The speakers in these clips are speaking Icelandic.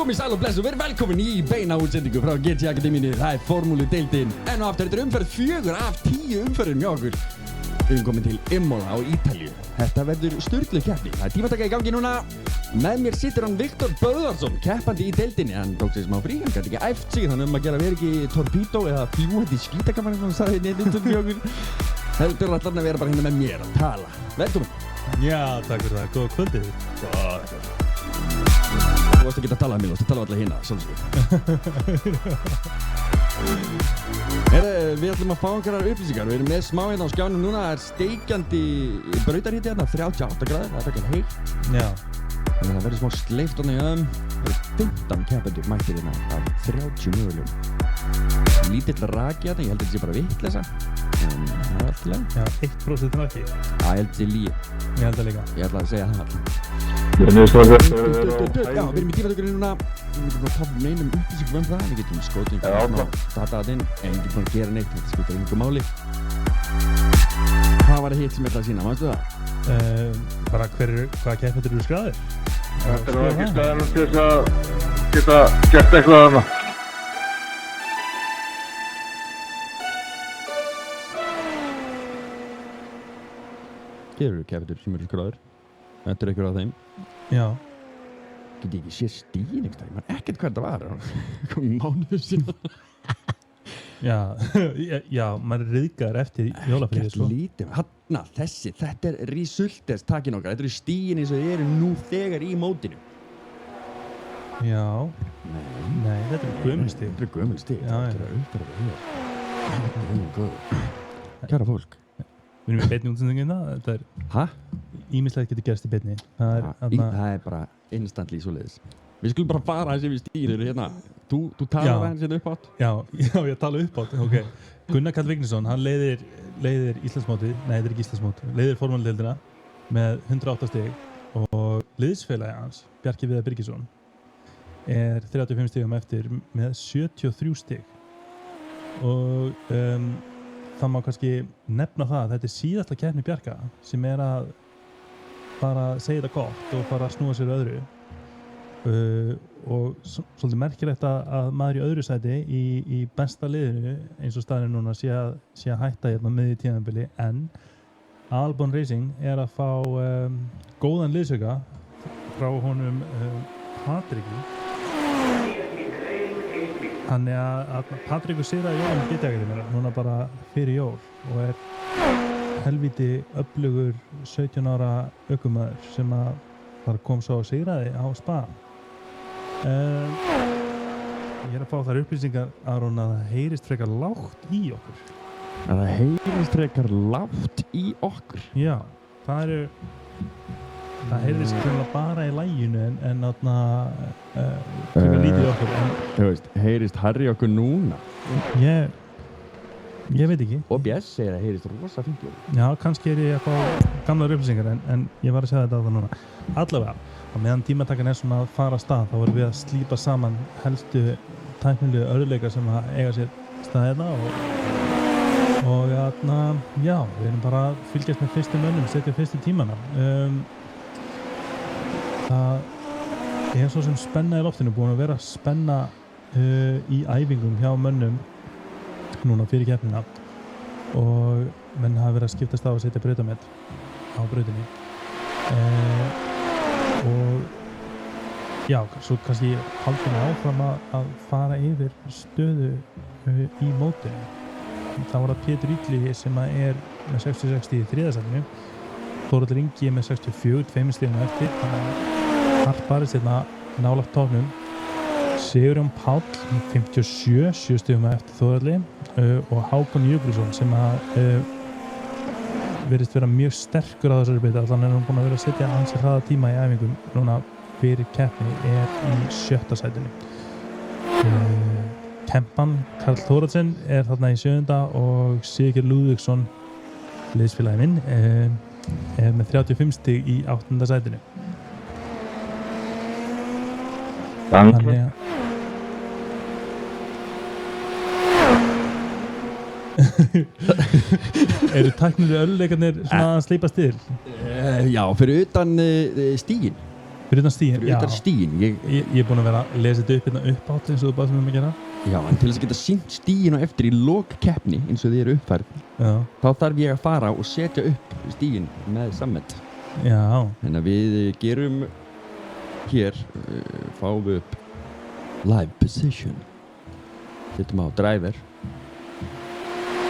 Komið sæl og bless og verið velkomin í beina útsendingu frá GT Akademíunni. Það formúludeildin. En og aftur, þetta umferð 4 af 10 umferðum hjá okkur. Við erum komin til Imola á Ítalíu. Þetta verður sturgluð keppni. Það tímataka í gangi núna. Með mér situr hann Viktor Böðvarsson, keppandi í deildinni. Hann tók sér smá frí, hann gæti ekki æft sig, þannig að gera verið ekki torpídó eða fljúandi skítakamar eins og hann sagði í netindum hjá okkur. Heldur allan að vera bara hérna með mér að tala. Velkomin. Já, takk fyrir það. Góða kvöldið. Þú varst ekki að tala um mig, þú varst að tala um alla hina, sjálfsögur. Við ætlum að fá einhverjar upplýsingar. Við erum með smá hérna á skjánum núna. Það er steikjandi brautarhiti hérna, 38 gráður, það er ekki heitt. Já. Þannig að það verður smá sleift þarna í Það eru 15 keppendur mættir hérna af 30 mögulegum. Lítill raki hérna, ég held að þetta sé bara vitleysa. En það er allt í lagi. Já, 1% raki. Já, ég held að þetta sé lygi. Ég held að líka. Ég ætla að segja það alltaf. Já, við erum í tímatökunni núna. Við getum að tapa neinum upplýsingum það. Við getum skotið data inn, en við getum bara að gera neitt. Þetta skiptir engu máli. Hvað var það hitt sem ég ætlaði að sýna, manstu það? Bara hvaða keppendur eru skráðir? Þetta er ekki staðan til þess að geta gert eitthvað þarna. Hér eru keppendur sem eru skráðir. Þetta er einhver af þeim. Já. Geti ekki séð stíðin einhvers staðar. Ég man ekkert hvað þetta var. Komið mánuður síðan. Já, maður er ryðgaður eftir jólafríði, sko. Ekkert lítið. Hanna, þetta er resultest takin okkar. Þetta eru stíðin eins og þið eru nú þegar í mótinu. Já. Nei, þetta er gömulstíð. Þetta er gömulstíð. Já. Kæra fólk. Við erum með beinni útsendingina. Þetta er... Hæ? Ímislegt getur gerst í beinni. Það er bara instantly svoleiðis. Við skulum bara fara aðeins yfir stíðin hérna. Þú talar aðeins hérna upp átt? Já, ég tala upp átt. Ok. Gunnar Karl Vignisson, hann leiðir Íslandsmótið. Nei, þetta er ekki Íslandsmót. Leiðir formúludeildina með 108 stig og liðsfélagi hans, Bjarki Viðar Birgisson, er 35 stigum eftir með 73 stig. Og það má kannski nefna það að þetta er síðasta keppni Bjarka sem er að fara að segja þetta gott og fara að snúa sér öðru og svolítið merkilegt að maður í öðru sæti í besta liðinu eins og staðinu núna sé að hætta hérna með í tímabili en Albon Racing er að fá góðan liðsauka frá honum Patriku. Þannig að Patrikur sigraði jólum í GT-akademíunni núna bara fyrir jól og er helvíti öflugur 17 ára ökumaður sem að bara kom svo og sigraði á Spa. Ég er að fá þær upplýsingar Aron að það heyrist frekar lágt í okkur. Að það heyrist frekar lágt í okkur? Já, það heyrðist greinlega bara í læginu en þarna frekar lítið í okkur. Þú veist, heyrist Harry okkur núna? Ég veit ekki. Og BS segir að heyrist rosa fínt. Já, kannski er ég að fá gamlar upplýsingar en ég var að segja þetta á það núna. Allavega, og meðan tímatakan er svona að fara af stað þá vorum við að slípa saman helstu tæknilegu örðuleika sem að eiga sér stað hérna og þarna, já, við erum bara að fylgjast með fyrstu mönnum, setja fyrstu tímana. Það er svo sem spenna í loftinu, búin að vera spenna í æfingum hjá mönnum núna fyrir keppnina og menn hafa verið að skiptast á að setja brautamett á brautinni og já, svo kannski haldum við áfram að fara yfir stöðu í mótinu. Það var það Pétur Ítli sem er með 66 í þriðasætinu, Þórhallur Ingi með 64, 2 stigum eftir, þannig að þar barist hérna nálægt tóknum. Sigurjón Páll með 57, 7 stigum eftir Þórhalli og Hákon Jökulsson sem virðist vera mjög sterkur á þessari byrði, allan er hann búinn að vera að setja ansi hraða tíma í æfingum núna fyrir keppni er í 7. sætinu. Kempan Karl Þórhallsson er þarna í 7. og Sigurður Lúðvíksson, liðsfélagi minn, er með 35 stig í 8. sætinu. Þannig að eru tæknilega örðuleikarnir svona að sleipast til? Já, fyrir utan stíginn. Fyrir utan stíin, fyrir utan stíin. Ég er búinn að vera að lesa þetta upp hérna uppátt eins og þú baðst að gera. Já, en til þess að geta sýnt stíin á eftir í lok keppni eins og þið eru uppfærð, þá þarf ég að fara og setja upp stíin með Summit. Já. Þannig að við gerum hér, fáum við upp live position. Setjum á driver.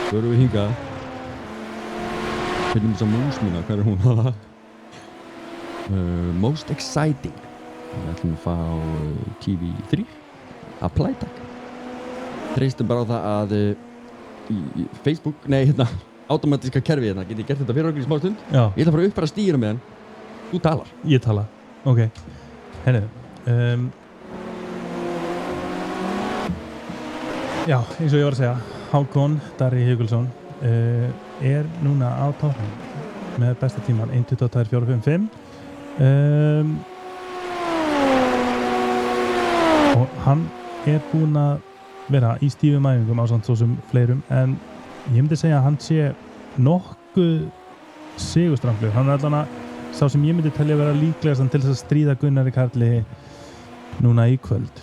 Svo erum við hingað. Finnum þess að mús mína, hvað hún hana? Most exciting. Við ætlum að fá TV3. Apply takk. Treystum bara á það að í Facebook, automatíska kerfi hérna, get ég gert þetta fyrir okkur í smá stund? Já. Ég ætla að fara upp bara stíina með hann. Þú talar. Ég tala. Ok. Henni. Já, eins og ég var að segja, Hákon Darri Hugulsson er núna á toppnum með besta tíman 1:22.455 og hann er búinn að vera í stífum æfingum ásamt svo sem fleirum, en ég myndi segja að hann sé nokkuð sigurstranglegur. Hann er allan að sá sem ég myndi telja vera líklegast til þess að stríða Gunnari Karli núna í kvöld.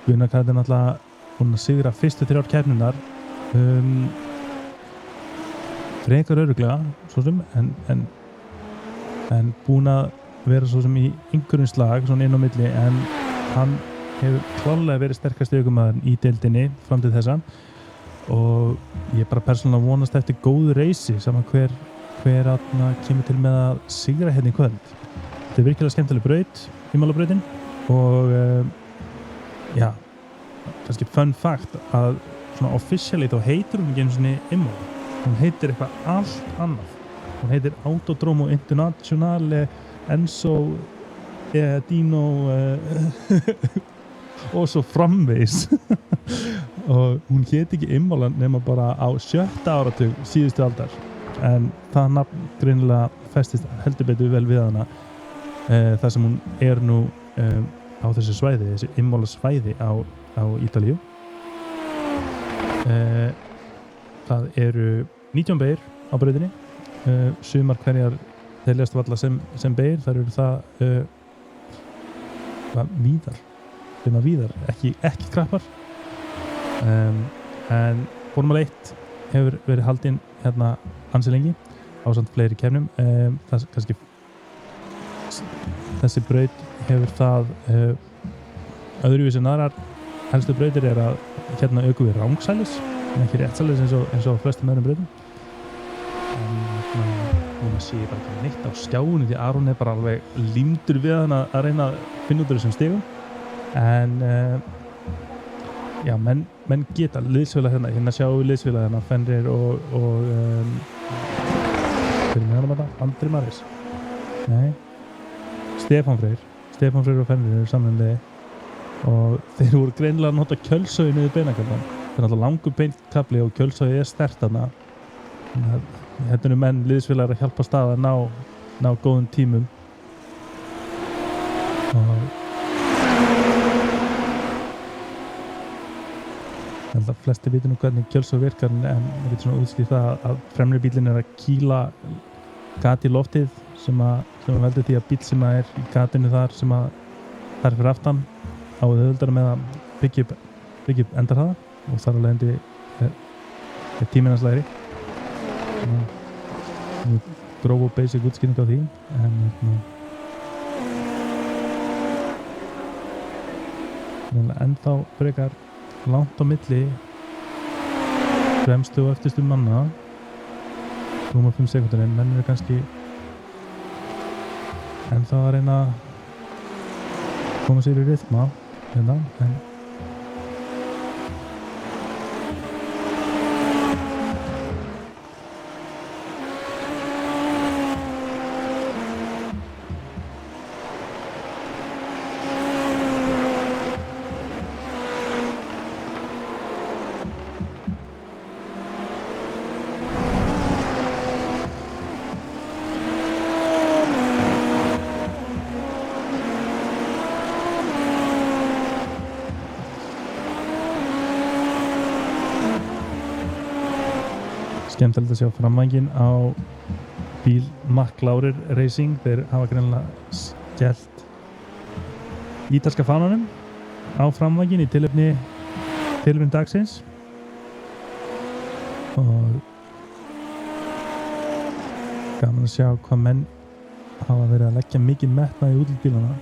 Gunnar Karli er náttúrulega búinn að sigra fyrstu 3 keppnirnar frekar örugglega svo sem, en búinn að vera svo sem í einhverjum slag svona inn á milli, en hann hefur klárlega verið sterkasti ökumaðurinn í deildinni fram til þessa og ég bara persónulega vonast eftir góðu reysi saman hver kemur til með að sigra hérna í kvöld. Þetta er virkilega skemmtileg braut, Ímálabrautin, og já, kannski fun fact að svona officially þá heitir hún ekki einu sinni Imola. Hún heitir eitthvað allt annað. Hún heitir Autodromo Internazionale Enzo Dino og svo framvegis og hún hét ekki Imola nema bara á 7. áratug síðustu aldar, en það nafn greinilega festist heldur betur vel við hana þar sem hún er nú á þessu svæði, þessu Imola svæði á Ítalíu. Það eru 19 beygir á brautinni, sumar hverjar teljast varla sem beygir, þar eru það víðar, ekki krappar, en Formule 1 hefur verið haldinn hérna ansi lengi ásamt fleiri keppnum. Það kannski þessi braut hefur það öðruvísi en aðrar helstu brautir er að hérna aukum við rangsælis en ekki réttsælis eins og flestum öðrum brautum. Núna sé ég bara ekki neitt á skjáinu því Aron er bara alveg límdur við hann að reyna að finna út úr þessum stigum, en já, menn geta liðsfélag hérna sjáum við liðsfélag hérna Fenrir og hver er með hann þetta? Andri Maris? Nei, Stefán Freyr og Fenrir eru samanlega og þeir voru greinilega að nota kjölsói niður beinakablan. Það er náttúrulega langur beinkabli og kjölsói er sterkt þarna. Þetta eru menn liðsfélagar að hjálpa stað að ná góðum tímum og ég held að flesti viti nú hvernig kjölsói virkar, en ég veit svona útskýrt það að fremri bílinn er að kýla gat í loftið sem veldur því að bíl sem er í gatinu þar sem að það er fyrir aftan á auðveldara með að byggja upp endarhraða og þar alveg er tíminn hans lægri. Gróf og basic útskýring á því, en ennþá frekar langt á milli fremstu og eftirstu manna, 5 sekúndur, en menn eru kannski ennþá að reyna að koma sér í rytma hérna, en skemmtilegt að sjá framvænginn á bíl McLaren Racing. Þeir hafa greinilega skellt ítalska fánanum á framvængin í tilefni dagsins og gaman að sjá hvað menn hafa verið að leggja mikið metnað í útlitbílana.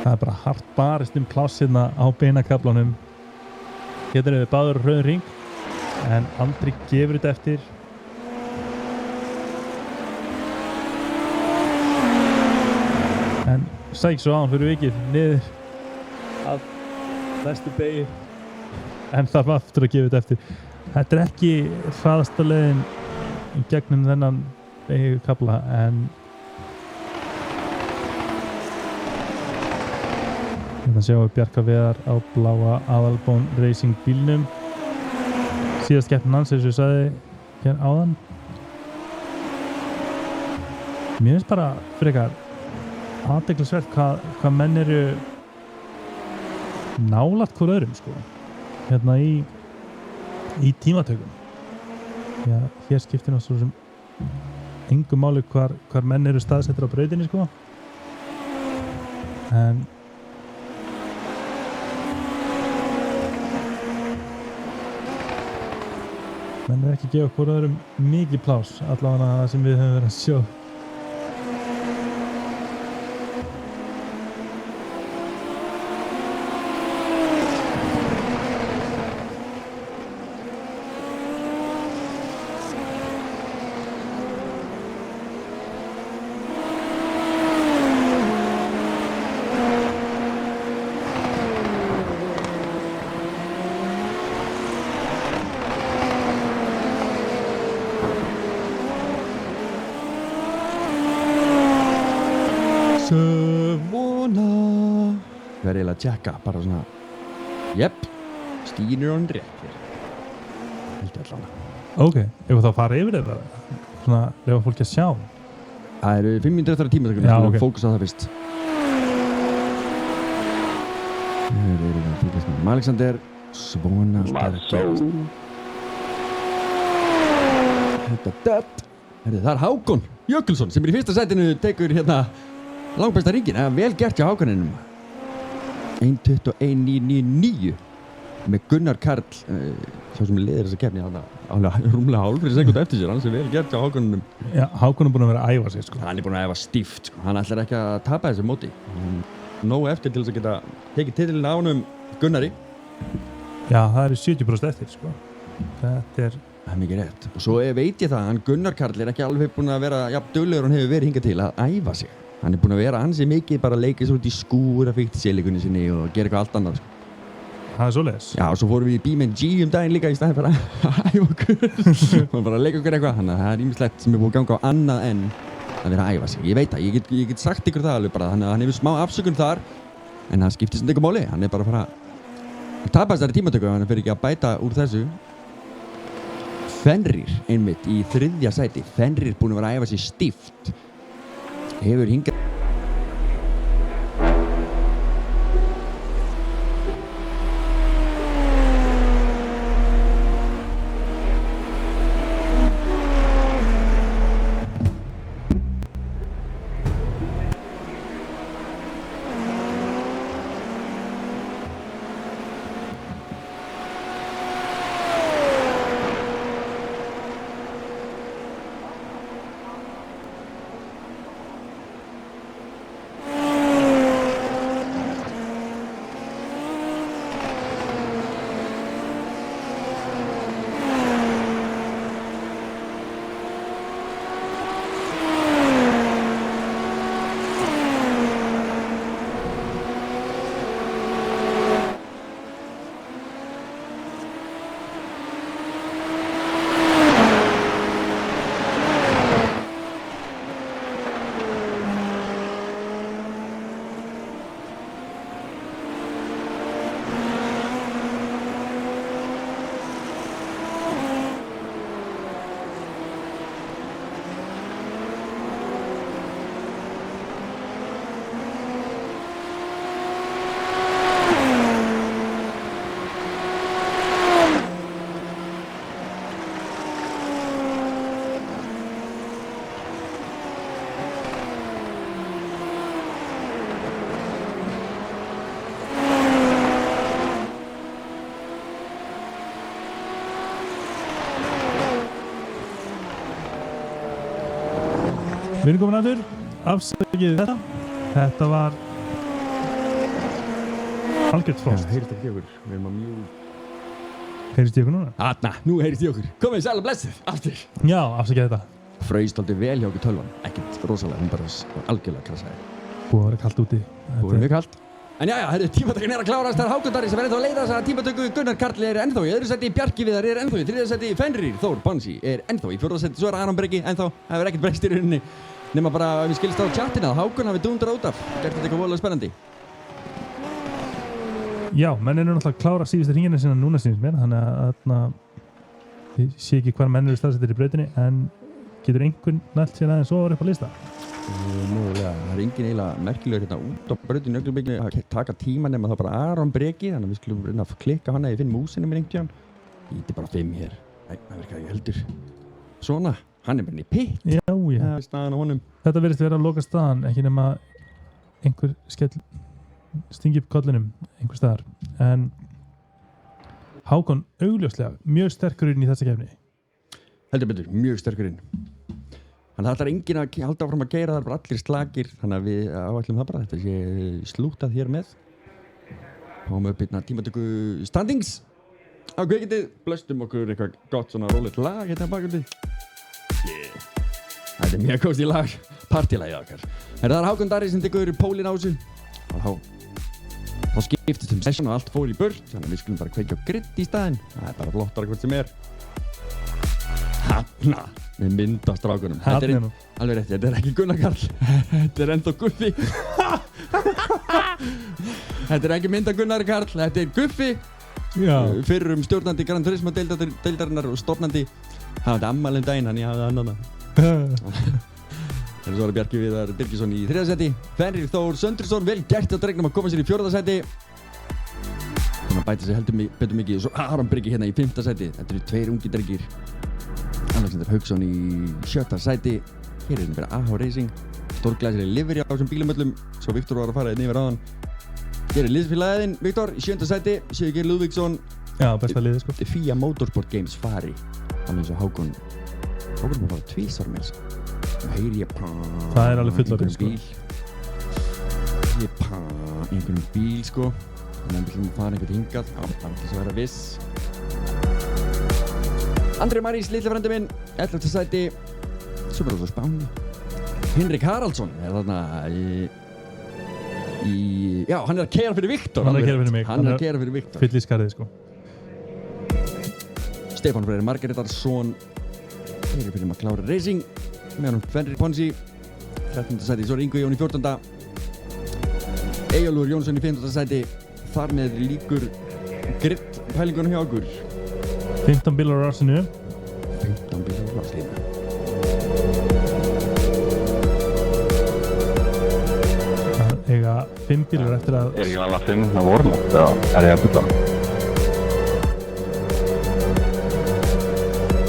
Það er bara hart barist pláss hérna á beinakaflanum. Hérna við báður rauðan hring en Andri gefur þetta eftir. En sæk svo á hann fyrir vikið niður að næstu beigi en þarf aftur að gefa þetta eftir. Þetta er ekki hraðasta leiðin gegnum þennan beigikafla en Þetta sjáum við Bjarka Viðar á bláa Aðalbón Racing bílnum. Síðast keppnin hans, eins og ég sagði hér áðan. Mér finnst bara frekar athyglisvert hvað menn eru nálægt hvor öðrum sko. Hérna í tímatökum. Já, hér skiptir náttúrulega sem engu máli hvar menn eru staðsettir á brautinni sko. En menn er ekki að gefa hvort öðrum mikið pláss allavega það sem við höfum verið að sjá. Ég verði eiginlega að tjekka, bara svona Jepp, stíðin er hann rétt hér Held ég allavega. Ok, ef þá fara yfir þetta svona, lefa fólki að sjá. Það eru 5 mínútur eftir að tímatökum, Já, við ok. fókusa á það fyrst. Við erum að fylgjast með Alexander, svona sterkir. Það er Hákon Jökulsson sem er í fyrsta sætinu, tekur hérna langbesta ringin. Það er vel gert hjá Hákoninum. 1:21.999 með Gunnar Karl, sá sem leiðir þessa keppni rúmlega hálfri sekúndu eftir sér. Hann sem vel gert hjá Hákoninum. Já, Hákon er búinn að vera að æfa sig sko. Hann er búinn að æfa stíft sko. Hann ætlar ekki að tapa þessu móti. Nóg eftir til þess að geta tekið titilinn á honum Gunnari. Já, það eru 70% eftir sko. Þetta er Það er mikið rétt. Og svo veit ég það, hann Gunnar Karl er ekki alveg búinn að vera jafn duglegur hann hefur verið hingað til að æfa sig. Hann er búinn að vera ansi mikið bara að leika svo út í skúr að fíkt selikunni sinni og gera eitthvað allt annað sko. það er svoleiðis. Já, og svo fórum við í BeamNG daginn líka í staðinn fyrir að æfa okkur. Og bara að leika okkur eitthvað. Þannig að það er ýmislegt sem er búið að ganga á annað en að vera að æfa sig. Ég veit það, ég get sagt ykkur það alveg bara. Þannig að hann hefur smá afsökun þar, en það skiptir sem eitthvað máli. Hann er bara að fara að tapa þessari tímatöku, hann fer ekki að bæta úr þessu. Fenrir einmitt í 3. sæti. Fenrir búinn að vera að æfa sig stíft. Hefur hingað Við erum komin aftur, afsakið þetta var algjört frost. Heyrist ekki okkur, við erum að mjög... Heyrist ég okkur núna? Þarna, nú heyrist ég okkur. Komið sæl og blessuð, aftur. Já, afsakið þetta. Fröist aldrei vel hjá okkur tölvan, ekkert rosalega, hún bara algjörlega krassaði. Búið að vera kallt úti. Búið að vera mjög kallt. En já, tímatökin að klárast, það Hákon Darri sem ennþá að leiða þess að tímatöku. Gunnar Karl ennþá í öðru sæti, Bjarki Viðar ennþá í þriðja sæti, Fenrir Þór Ponsi ennþá í fjórða sæti, svo Aron Breki ennþá, það hefur ekkert breyst í rauninni. Nema bara að við skilst á chatinu að Hákon hafi dundrað út af, gert þetta eitthvað voðalega spennandi. Já, menn eru náttúrulega að klára síðustu hringina sinna núna sínst mér, þannig að ég sé ekki hvar menn eru staðsettir í brautinni, en getur einhvern nælt sér aðeins ofar upp á lista? Mögulega, það engin eiginlega merkilegur hérna út á brautinu augnablikinu að taka tíma nema það bara Aron Breki, þannig að við skulum reyna að klikka hann eða ég finn músinu mér einhvern tíðan. Íti bara 5 hér. Nei, það verður ekki heldur. Svona, hann er bara inn í pitt. Já. Það er staðan á honum. Þetta virðist vera að loka staðan, ekki nema einhver skell stingi upp kollinum einhver staðar. En Hákon augljóslega mjög sterkur inn í þessa keppni. Heldur betur, mjög sterkur inn. Þannig að það er enginn að halda áfram að gera, það er bara allir slagir, þannig að við áætlum það bara, þetta sé slútað hér með. Fáum upp hérna tímatöku standings á kvikindið, blöstum okkur eitthvað gott svona rólegt lag hérna bakundið. Yeah. Þetta er mjög kósí lag, partylagið okkar. Það er Hákon Darri sem tekur pólinn á þessu. Þá skiptist session og allt fór í burt, þannig að við skulum bara kveikja á gritt í staðinn. Það er bara flottar hvort sem er. Hanna, með mynd af strákunum. Þetta er alveg rétt, þetta er ekki Gunnar Karl. Þetta er ennþá Guffi. Þetta er ekki mynd af Gunnar Karl, þetta er Guffi. Fyrrum stjórnandi Gran Turismo deildarinnar og stofnandi. Það var ammælinn daginn, hann ég hafði annað. Það er svo Bjarki Viðar Birgisson í 3. sæti. Fenrir Þór Söndursson, vel gert á drengnum að koma sér í 4. sæti. Þannig að bæta sig heldur betur mikið. Svo Aron Breki hérna í 5. sæti. Þetta eru 2 ungi drengir. Alexander Hauksson í 7. sæti. Hér er hérna fyrir AH Racing. Stórglæsileg livery á þessum bílum öllum. Svo Viktor var að fara hérna yfir áðan. Hér er liðsfélaginn Viktor í 7. sæti. Sigurgeir Lúðvíksson. Já, besta liðið sko. FIA Motorsport Games fari. Þannig eins og Hákon er bara tvísar með þess. Heyri ég það er alveg fullorðið sko. Einhvern bíl sko. Þannig að við ætlum að fara einhvern hingað. Já, það er þess að vera viss. Andri Marís, litli frændi minn, 11. sæti. Svo bara á Spáni. Hinrik Haraldsson er þarna já, hann er að keyra fyrir Viktor. Hann er að keyra fyrir mig. Hann er að keyra fyrir Viktor. Fyll í skarðið sko. Stefán Freyr Margretarsson keyrir fyrir McLaren Racing. Með hann Fenrir Ponsi 13. sæti, svo er Ingo Jón í 14. Eyjólfur Jónsson í 15. sæti. Þar með líkur gritt pælingunum hjá okkur. 15 bílar á rásinu. 15 bílar á rásinu. Það eiga 5 bílar eftir að... Er ekki alveg 5 það voru eða er ég að bytta?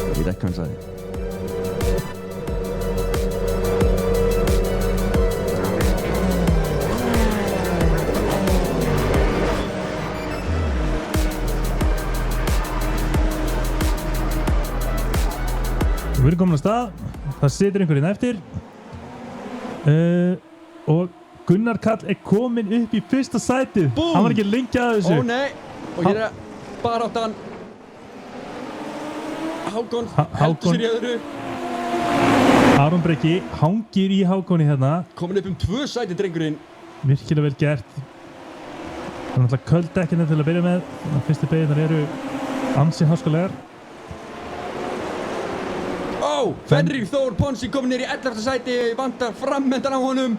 Ég veit ekki hvað hann sagði. Við erum komin á stað, það situr einhverjinn eftir og Gunnar Karl er komin upp í 1. sætið. Búm! Hann var ekki lengi að þessu. Ó nei, og hér er baráttan. Hákon heldur sér í öðru. Aron Breki hangir í Hákoni hérna. Komin upp 2 sæti drengurinn. Virkilega vel gert. Það er náttúrulega köld dekkina til að byrja með. Þannig að fyrstu beygirnar eru ansi háskalegar. Fenrir Þór Ponsi komin nýr í 11. sæti, vantar frammendan á honum.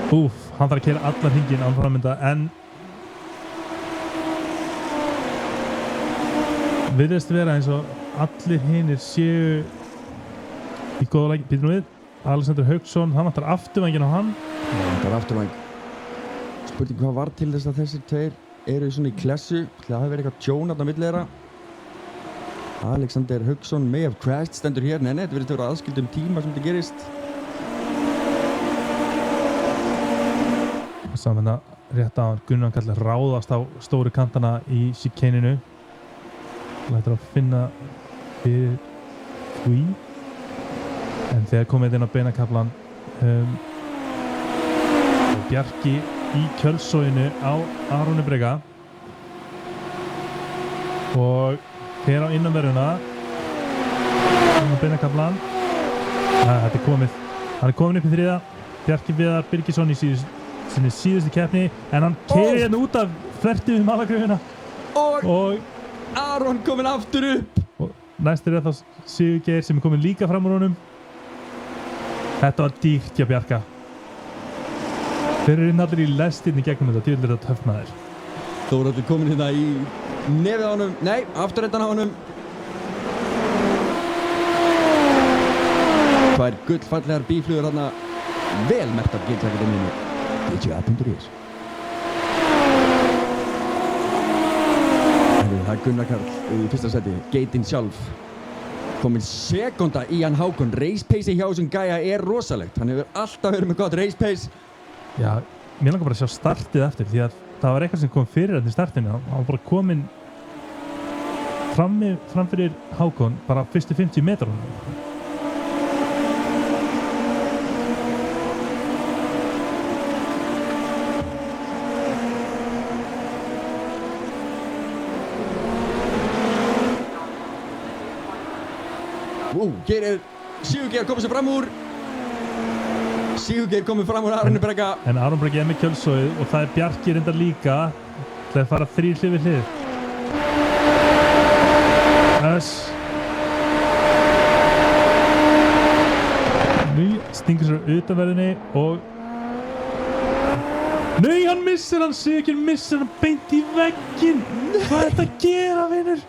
Hann þarf að keyra allar hringinn án frammenda, en virðist vera eins og allir hinir séu í góða læk. Býtum við, Alexander Hauksson, hann vantar afturvængin á hann. Já, vantar afturvæng. Spurning hvað var til þess að þessir tveir eru svona í klessu. Það hafi verið eitthvað tjón þarna á milli þeirra. Alexander Hauksson may have crashed stendur hér. Nei, þetta verður aðskildum tíma sem þetta gerist. Saman að rétt á hann Gunnar Karl ráðast á stóru kantana í chikaninu. Lætur að finna fyrir því. En þegar komið inn á beinakaflan og Bjarki í kjölsóinu á Aroni Brega og fer á innanverðuna inn á beinakaflan. Þetta er komið, hann er komin upp í þriða. Bjarki Viðar Birgisson í sinni síðustu keppni en hann keyrir hérna út af þverti við malagröfina og Aron komin aftur upp og næstur er þá Sigurgeir sem er komin líka fram úr honum. Þetta var dýrt hjá Bjarka. Þeir eru allir í lestinni gegnum þetta, djúðlega þetta töff maður. Þórhallur komin hérna í nefið á honum, nei, afturrendan á honum. Tvær gullfallegar bíflugur hérna vel merktar GT-akademíunni GT.is. Það er Gunnar Karl í fyrsta seti, Geitin sjálf. Komin sekúnda í hann Hákon. Race pace hjá þessum gæja er rosalegt. Hann hefur alltaf verið með gott race pace. Já, mér langar bara að sjá startið eftir því að það var eitthvað sem kom fyrir hann í startinu. Hann var bara komin fram fyrir Hákon bara fyrstu 50 metrunum. Hér er Sigurgeir komið sér fram úr. Sigurgeir komið fram úr Aroni Brega. En Aron Bregi er með kjölsóið og það er Bjarki reyndar líka. Það er að fara 3 hlið við hlið. Nú stingur sér á utanverðinni og nei, hann missir hann, Sigurgeir missir hann beint í vegginn. Hvað er þetta að gera, vinur?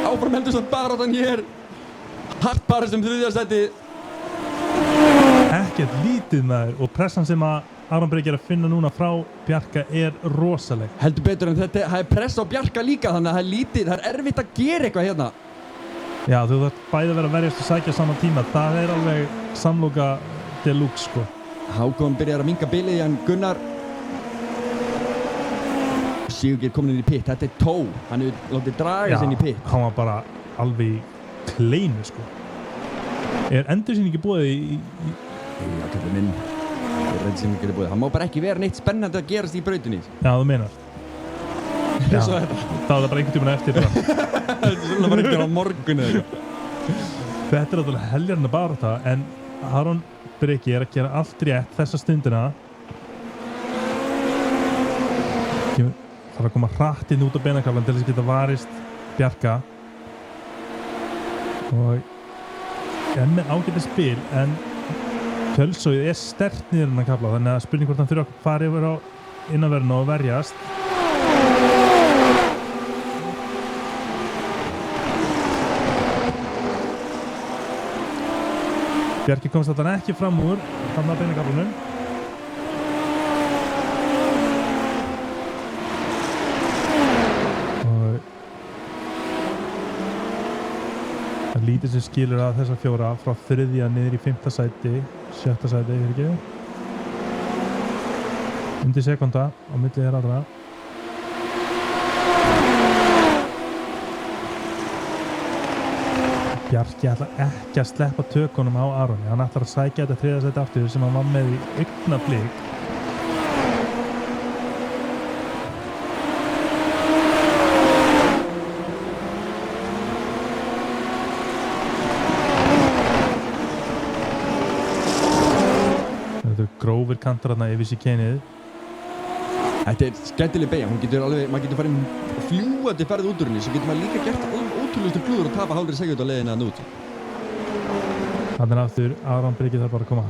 Áfram heldur samt baráttan hér. Hart barist þriðja sæti. Ekkert lítið maður og pressan sem að Aron Bregi er að finna núna frá Bjarka er rosaleg. Heldur betur en þetta, það er press á Bjarka líka þannig að það er lítið, það er erfitt að gera eitthvað hérna. Já, þú þarf bæði að vera að verjast og sækja á sama tíma. Það er alveg samloka deluxe, sko. Hákon byrjar að minka bilið í hann Gunnar. Sigurgeir komin inn í pitt, þetta er tó. Hann hefur látið draga sig inn í pitt. Já, hann var bara alveg í kleinu, sko. Er endursýningi búið í... Já, kallið minn. Endursýningi búið. Hann má bara ekki vera neitt spennandi að gerast í brautinni. Já, þú meinar. Já, Svo þetta. það var bara einhvern tímann eftir bara. Þetta er svona bara einhvern á morgun eða eitthvað. Þetta er alltaf heljarna barátta, en Aron Bregi er að gera allt rétt þessa stundina. Það er að koma hratt inn út á beinakaflan til þess að geta varist Bjarka. Og er með ágætið spil, en kjölsóið er sterkt niður innan kafla, þannig að spurning hvort hann þurfa að fara yfir á innanverðina og verjast. Bjarki komst þarna ekki fram úr þarna á beinakaflanum. Lítið sem skilur að þessa fjóra frá þriðja niður í 5. sæti, 6. sæti, fyrir ekki. Undir sekúnda á milli þeirra allra. Bjarki ætlar ekki að sleppa tökunum á Aroni. Hann ætlar að sækja þetta 3. sæti aftur sem hann var með í augnablik. Grófir kantar þarna yfir síkenið. Þetta er skemmtileg beygja, maður getur farið fljúandi ferð út úr henni, svo getur maður líka gert ótrúlegustu klúður og tapa hálfri sekúndu á leiðinni að út. Þannig aftur, Aron Bregi þarf bara að koma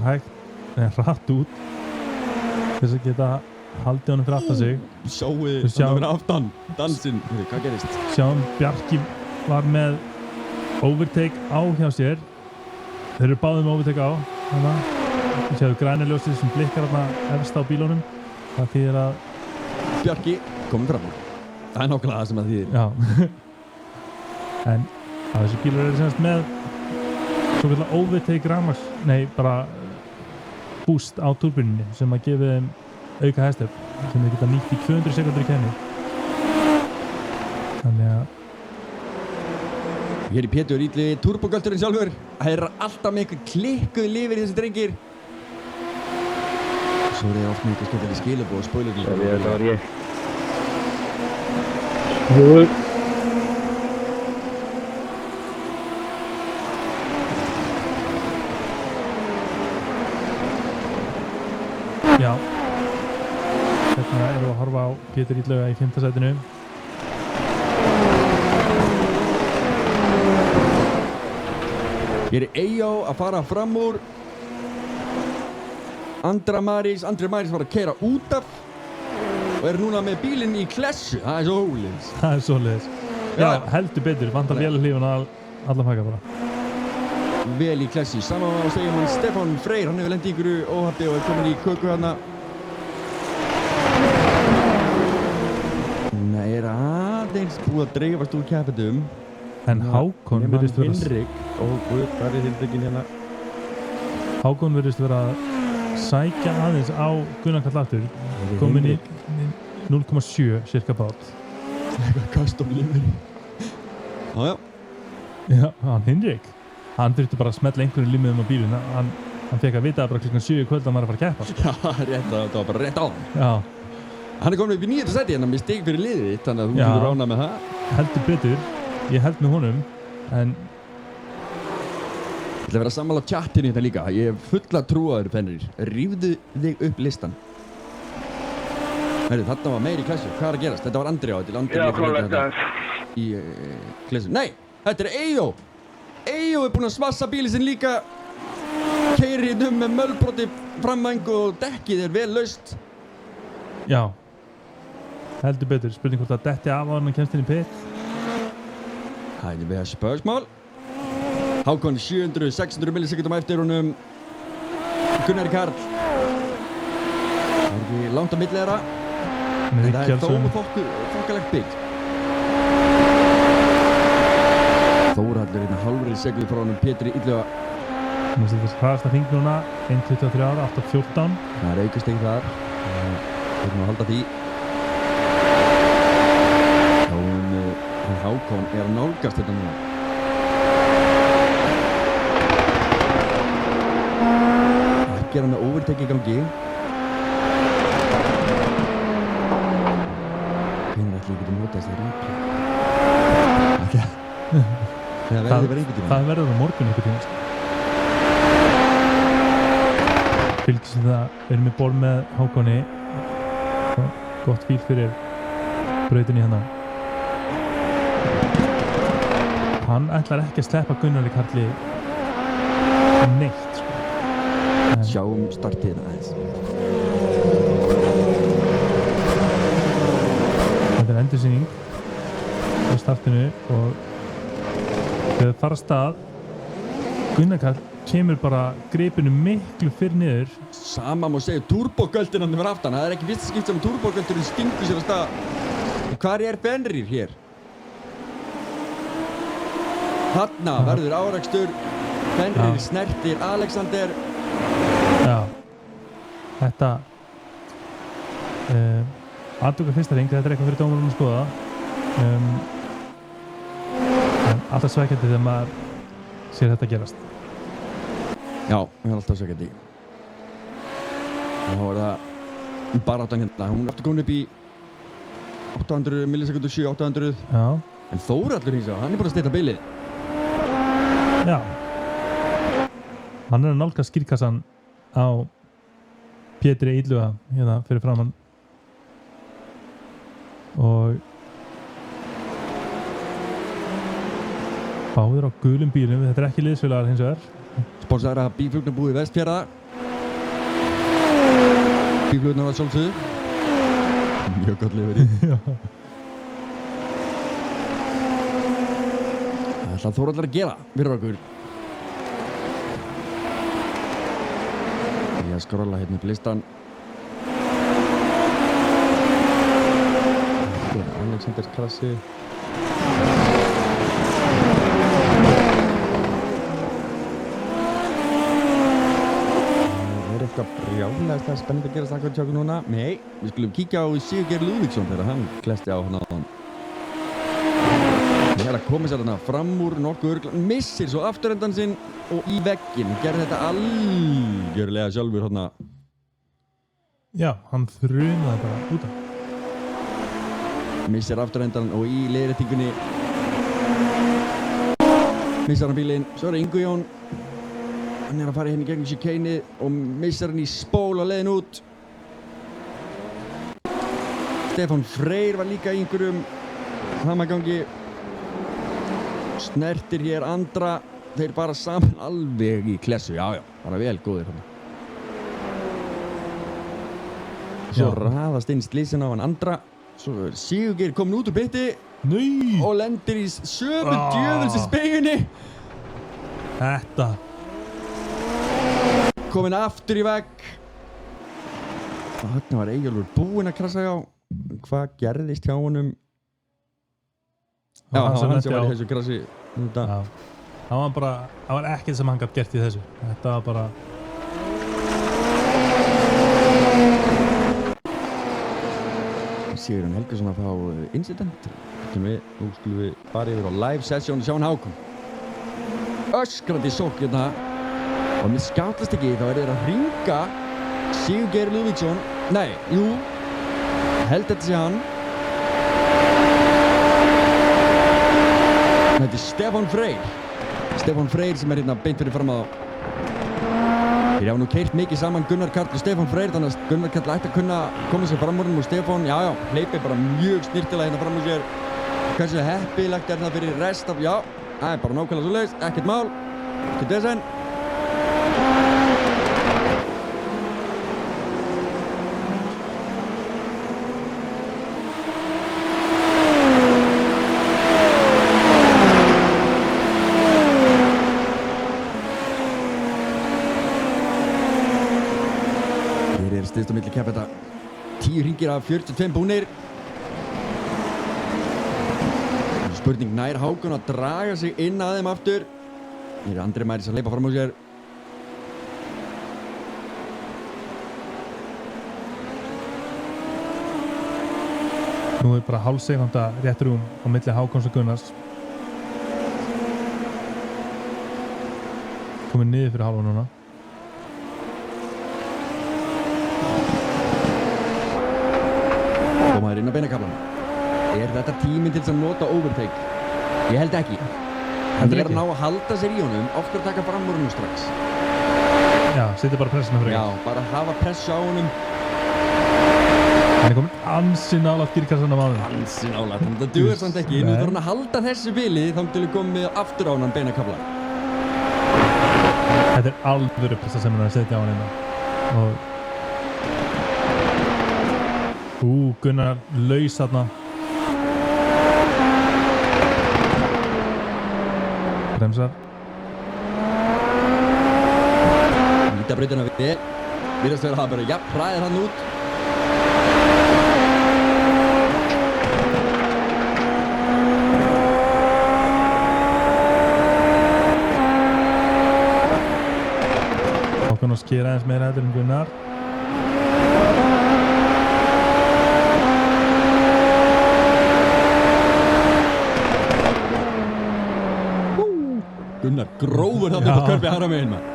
hratt út til þess að geta haldið honum fyrir aftan sig. Sjáuði þannig að vera aftan, dansinn, hvað gerist? Sjáum, Bjarki var með overtake á hjá sér. Þeir eru báðið með overtake á, þannig. Við séum græna ljósið sem blikkar þarna efst á bílunum. Það þýðir að Bjarki kominn fram úr. Það er nákvæmlega það sem það þýðir. Já. En þessi bílar eru semst með svo kallar overtake rafmagns, bara boost á túrbíninni sem að gefi þeim auka hestöfl sem þeir geta nýtt í 200 sekúndur í keppni. Þannig að Hér í Pétur Ítli, turbogölturinn sjálfur. Það er alltaf með eitthvað klikkuð lifir þessi drengir. Svo er það oft með eitthvað skemmtileg skilabóð og spoilerglík. Það var ég. Já. Hérna erum við að horfa á Pétur Ítlaug í 5. sætinu. Hér er Eyjó að fara fram úr. Andri Maris var að keyra út af og er núna með bílinn í klessu. Það er svo óleiðis. Það er svoleiðis. Já, heldur betur. Vantar vel hlífuna allan pakka bara. Vel í klessu. Sama á segjum hann Stefán Freyr. Hann hefur lendið í einhverju óhappi og er komin í köku hana. Núna er aðeins búið að dreifast úr keppendum. En Hákon virðist vera... Hinrik og Guð, hvað er hildekinn hérna? Hákon virðist vera að sækja aðeins á Gunnar Karl aftur. Komin í 0,7 cirka bát. Eitthvað custom livery. Jájá. Já, hann Hinrik. Hann þurfti bara að smetla einhverju limmiðum á bílinn. Hann fekk að vita bara klukkan 7 í kvöld að hann var að fara að keppa. Já, það var bara rétt á hann. Já. Hann er komin upp í 9. sæti hérna með stig fyrir liðið þitt, þannig að þú getur ránað með það. Heldur betur. Ég held með honum, en... Ég ætla að vera að sammála chattinu hérna líka. Ég hef fulla trú á þér, Fenrir. Rífðu þig upp listan. Herru, þarna var meiri klessu. Hvað er að gerast? Þetta var Andri á þetta. Já, kollegt aðeins. Í klessu. Nei, þetta er Eyjó. Eyjó er búinn að svassa bílinn sinn líka. Keyrið með mölbroti framvæng og dekkið er vel laust. Já. Heldur betur. Spurning hvort að detti af á hann og kemst inn í pit. Það er við að spörsmál. Hákon 700-600 millisekundum eftir honum. Gunnar Karl. Það er ekki langt á milli þeirra. En það er þó þokkalegt byggt. Þórhallur hérna hálfri sekund frá honum Pétri Ítlaug. Mér finnst þetta hraðasta hring núna. 1.23, 8.14. Það er aukast ekki þar. Við erum að halda því. Hákon er að nálgast þetta núna. Ekki er hann með overtake í gangi. Hvernig ætla ég að nota þessi replay? Það verður bara einhvern tíma. Það verður á morgun einhvern tíma. Fylgjast það, við erum í ból með Hákoni. Gott fíl fyrir brautinni hérna. Hann ætlar ekki að sleppa Gunnari Karli neitt, sko. Sjáum startið aðeins. Þetta er endursýning á startinu og þegar það fara af stað Gunnar Karl kemur bara gripinu miklu fyrr niður. Sama má segja turbogöldin hann fyrir aftan. Það er ekki fyrsta skipt sem turbogöldurinn stingur sér af stað. Hvar er Fenrir hér? Þarna verður árekstur. Fenrir snertir Alexander. Já. Þetta aðtöku fyrsta hring, þetta er eitthvað fyrir dómarinn að skoða. En alltaf svekkjandi þegar maður sér þetta gerast. Já, það er alltaf svekkjandi. Og þá er það baráttan hérna. Hún er aftur komin upp í 800 millisekundur, 700-800. Já. En Þórhallur hins vegar, hann er búinn að steyta bilið. Já. Hann er að nálgast skýrkassan á Pétri Ítlaug hérna fyrir framann. Og báðir á gulum bílum, þetta er ekki liðsfélagar hins vegar. Sponsor að bíflugnabúi Vestfjarða. Bíflugnar var sjálfsögðu. Mjög gott lifir í. Það ætla Þórhallur að gera fyrir okkur. Ég að skrolla hérna upp listan. Þetta er Alexander klassi. Eitthvað brjálæðislega spennandi að gerast akkurat hjá okkur núna. Nei, við skulum kíkja á Sigurgeir Lúðvíksson þegar hann klesti á hann á hann. Ég er að koma sér þarna fram úr nokkuð örgla, missir svo afturendan sinn og í vegginn, gerði þetta algjörlega sjálfur hérna. Já, hann þrumaði bara út af. Missir afturendan og í leiðréttingunni missar hann bílinn, svo er Ingu Jón, hann er að fara hérna í gegnum chicaneið og missar hann í spól á leiðin út. Stefán Freyr var líka í einhverjum hamagangi. Snertir hér Andra, þeir bara saman alveg í klessu, já, bara vel góðir hérna. Svo raðast inn slísin á hann Andra, svo er Sigurgeir komin út úr bytti og lendir í sömu djöfulsins beigunni. Þetta. Komin aftur í vegg. Og þarna var Eyjólfur búinn að krassa hjá. Hvað gerðist hjá honum? Já, það var hann sem var í þessu krassi. Já. Það var ekkert sem hann gætt gert í þessu. Þetta var bara... Sigurjón Helgason að fá incident. Nú skulum við fara yfir á live session og sjá hann Hákon. Öskrandi sókn hérna. Og mér skjátlast ekki, þá er þeir að hringa Sigurgeir Lúðvíksson. Nei, jú. Held þetta sé hann. Þetta er Stefán Freyr. Stefán Freyr sem er hérna beint fyrir fram að þeir hafa nú keyrt mikið saman Gunnar Karl og Stefán Freyr, þannig að Gunnar Karl ætti að kunna koma sér fram úr og Stefán, já, hleypir bara mjög snirtilega hérna fram úr sér. Hversu heppilegt er það fyrir rest af, já, það er bara nákvæmlega svoleiðis, ekkert mál, ekkert vesen. Styrst á milli keppa þetta 10 hringir af 42 búnir. Spurning nær Hákon að draga sig inn að þeim aftur. Hér er Andri Mæris að leipa fram á sér. Nú er bara hálf sekúnda rétt rúm á milli Hákons og Gunnars. Komið niður fyrir hálfa núna. Koma þær inn á beinakaflan. Er þetta tíminn til þess að nota overtake? Ég held ekki. Hann er að ná að halda sér í honum, oftar að taka fram úr honum strax. Já, setja bara pressuna fyrir. Já, bara hafa pressu á honum. Hann er komin ansi nálægt girkassan á mánum. Ansi nálægt, en það dugur samt ekki. Nú þarf hann að halda þessu bili þá til við komum við aftur á hann beinakafla. Þetta er alvöru pressa sem hann er að setja á hann hérna. Og Gunnar laus þarna. Bremsar. Líta brautina við. Virðast vera að hafa bara jafn hraðir hann út. Hákon að skera eins meira heldur en Gunnar. Gunnar grófur þarna upp á körfi hægra megin maður.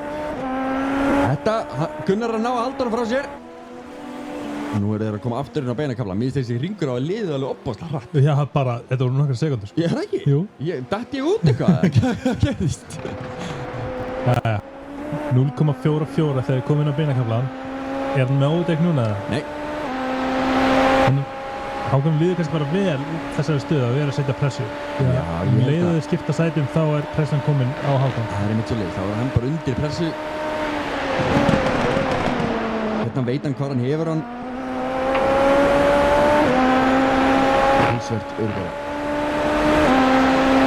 Þetta, Gunnar er að ná að halda hann frá sér. Nú eru þeir að koma aftur inn á beinakafla. Mér finnst þessi hringur á að liða alveg opbáslega hratt. Já, bara, þetta voru nokkrar sekúndur sko. Ég er það ekki? Jú. Datt ég út eitthvað? Hvað gerðist? Jæja. 0,44 þegar komið inn á beinakaflan. Er hann með ódekk núna eða? Nei. Hákon líður kannski bara vel þessari stöðu að vera að setja pressu. Já, ég leiðu þau skipta sætum þá er pressan komin á Hákon. Það er einmitt svoleiðis, þá er hann bara undir pressu. Hérna veit hann hvað hann hefur hann. Hálsvert örgara.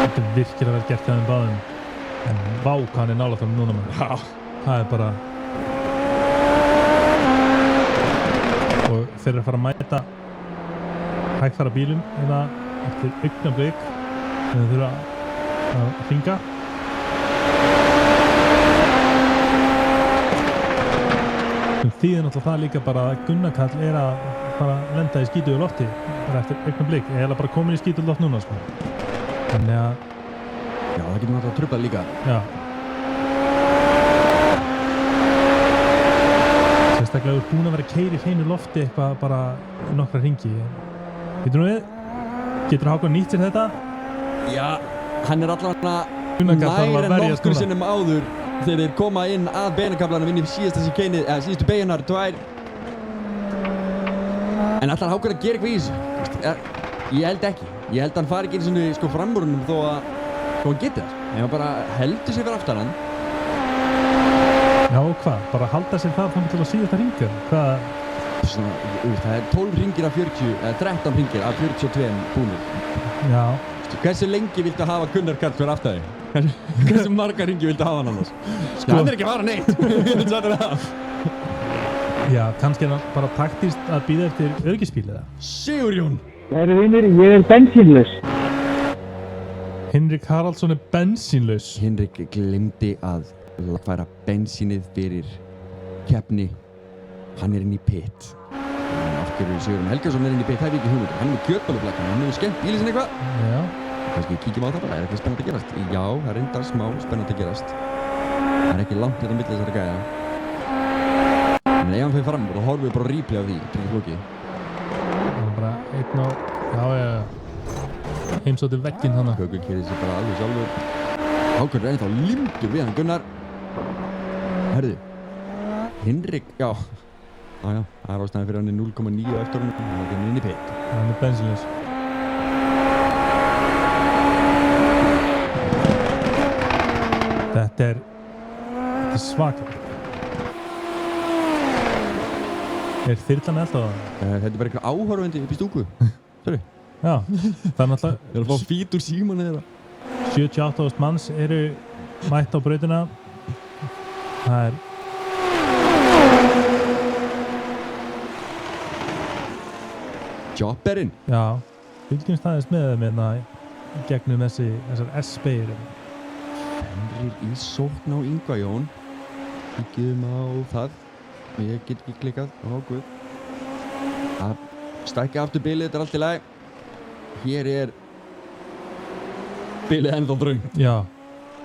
Þetta er virkilega vel gert hjá þeim báðum. En vá hvað hann er nálægt honum núna maður. Já. Það er bara... Og þeir eru að fara að mæta hægfara bílum hérna eftir augnablik þegar þeir þurfa að hringa. Þýðir náttúrulega það líka bara að Gunnar Karl er að fara að lenda í skítugu lofti bara eftir augnablik. Ég er bara komin í skítugu loft núna sko. Þannig að, Já, það getur náttúrulega trublað líka. já. Sérstaklega er búin að vera keyra í hreinu lofti eitthvað bara í nokkra hringi. Getur Hákon nýtt sér þetta? Já, hann er allavega Gunnar þarf að nær en verjast nokkur núna. sinnum áður þegar þeir koma inn að beinakaflanum inn í síðustu beigjunar, tvær. En ætlar Hákon að gera eitthvað í þessu? Ég held ekki. Ég held að hann fari ekki einu sinni sko framúrunum þó að hann geti það. En hann bara heldur sig fyrir aftan hann. Já, og hvað? Bara halda sér það þannig til að síðasta hringa? Hvað? Svona, það er 12 hringir af 40, eða 13 hringir af 42 búnir. Já. Hversu lengi viltu hafa Gunnar Karl fyrir aftan þig? Hversu marga hringi viltu hafa hann annars? Sko, hann er ekki að fara neitt. Þetta er það. Já, kannski er hann bara taktískt að býða eftir öryggisbíl eða? Sigurjón! Kæru vinir, ég er bensínlaus. Hinrik Haraldsson er bensínlaus. Hinrik glemdi að færa bensínið fyrir keppni. Hann er inn í pit. Af hverju Sigurjón Helgason er inn í pit, það er ekki hugmyndur. Hann er með kjötbóluflakkan, hann hefur skemmt bílinn sinn eitthvað. Já. Kannski kíkjum á það bara, er eitthvað spennandi að gerast? Já, það er reyndar smá spennandi að gerast. Það er ekki langt hérna á milli þessari gæja. En ef hann fyrir fram, þá horfum við bara replay af því, til flóki. Það er bara einn á... Já. Heimsóttir vegginn hana. Kökur kerið sér bara alveg sjálfur. Hákon er ennþá limdur við hann Gunnar. Herðu. Hinrik, já. Það er ástæðan fyrir hann er 0,9 eftir hann. Það er hann inn í pit. Hann er bensínlaus. Þetta er svakar. Er þyrlan eld á það? Þetta er bara eitthvað áhorfandi upp í stúku. Sorry. Já, það er náttúrulega... Ég er að fá fít úr símanni þeirra. 78.000 manns eru mætt á brautina. Það er... Jobberinn. Já, fylgjumst aðeins með þeim hérna í gegnum þessar S-beigir. Fenrir í sókn á Ingva Jón. Kíkjum á það. Ég get ekki klikkað. Ó, guð. Það stækja aftur bilið, þetta er allt í lagi. Hér er bilið ennþá dröng. Já,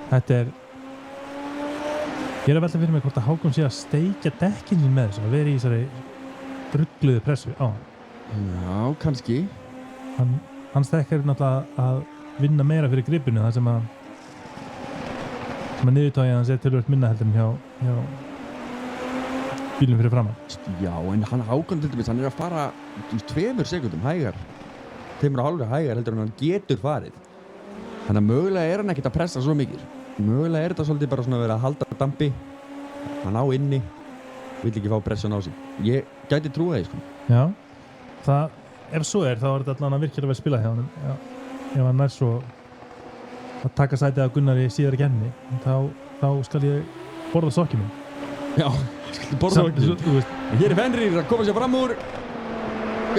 þetta er... Ég er að velta fyrir mig hvort að Hákon sé að steikja dekkin sín með þessu, að vera í þessari rugluðu pressu á hann. Já, kannski. Hans dekkar er náttúrulega að vinna meira fyrir gripinu, þar sem að niðurtóið hans er tölvöld minna heldur en hjá bílum fyrir framan. Já, en hann Hákon til dæmis, hann er að fara 2 sekundum hægar. 2,5 hægar heldur en hann getur farið. Þannig að mögulega er hann ekkert að pressa svo mikið. Mögulega er þetta svolítið bara svona að vera að halda dampi. Hann á inni, vill ekki fá pressun á sig. Ég gæti trúa því, sko. Já, ef svo er, þá er þetta allan að virkilega vel spilað hjá hann. Já, ef hann nær svo að taka sætið af Gunnari síðar í kenni, þá skal ég borða sokkið minn. Já, borða sokkið. Hér er Fenrir að koma sér fram úr.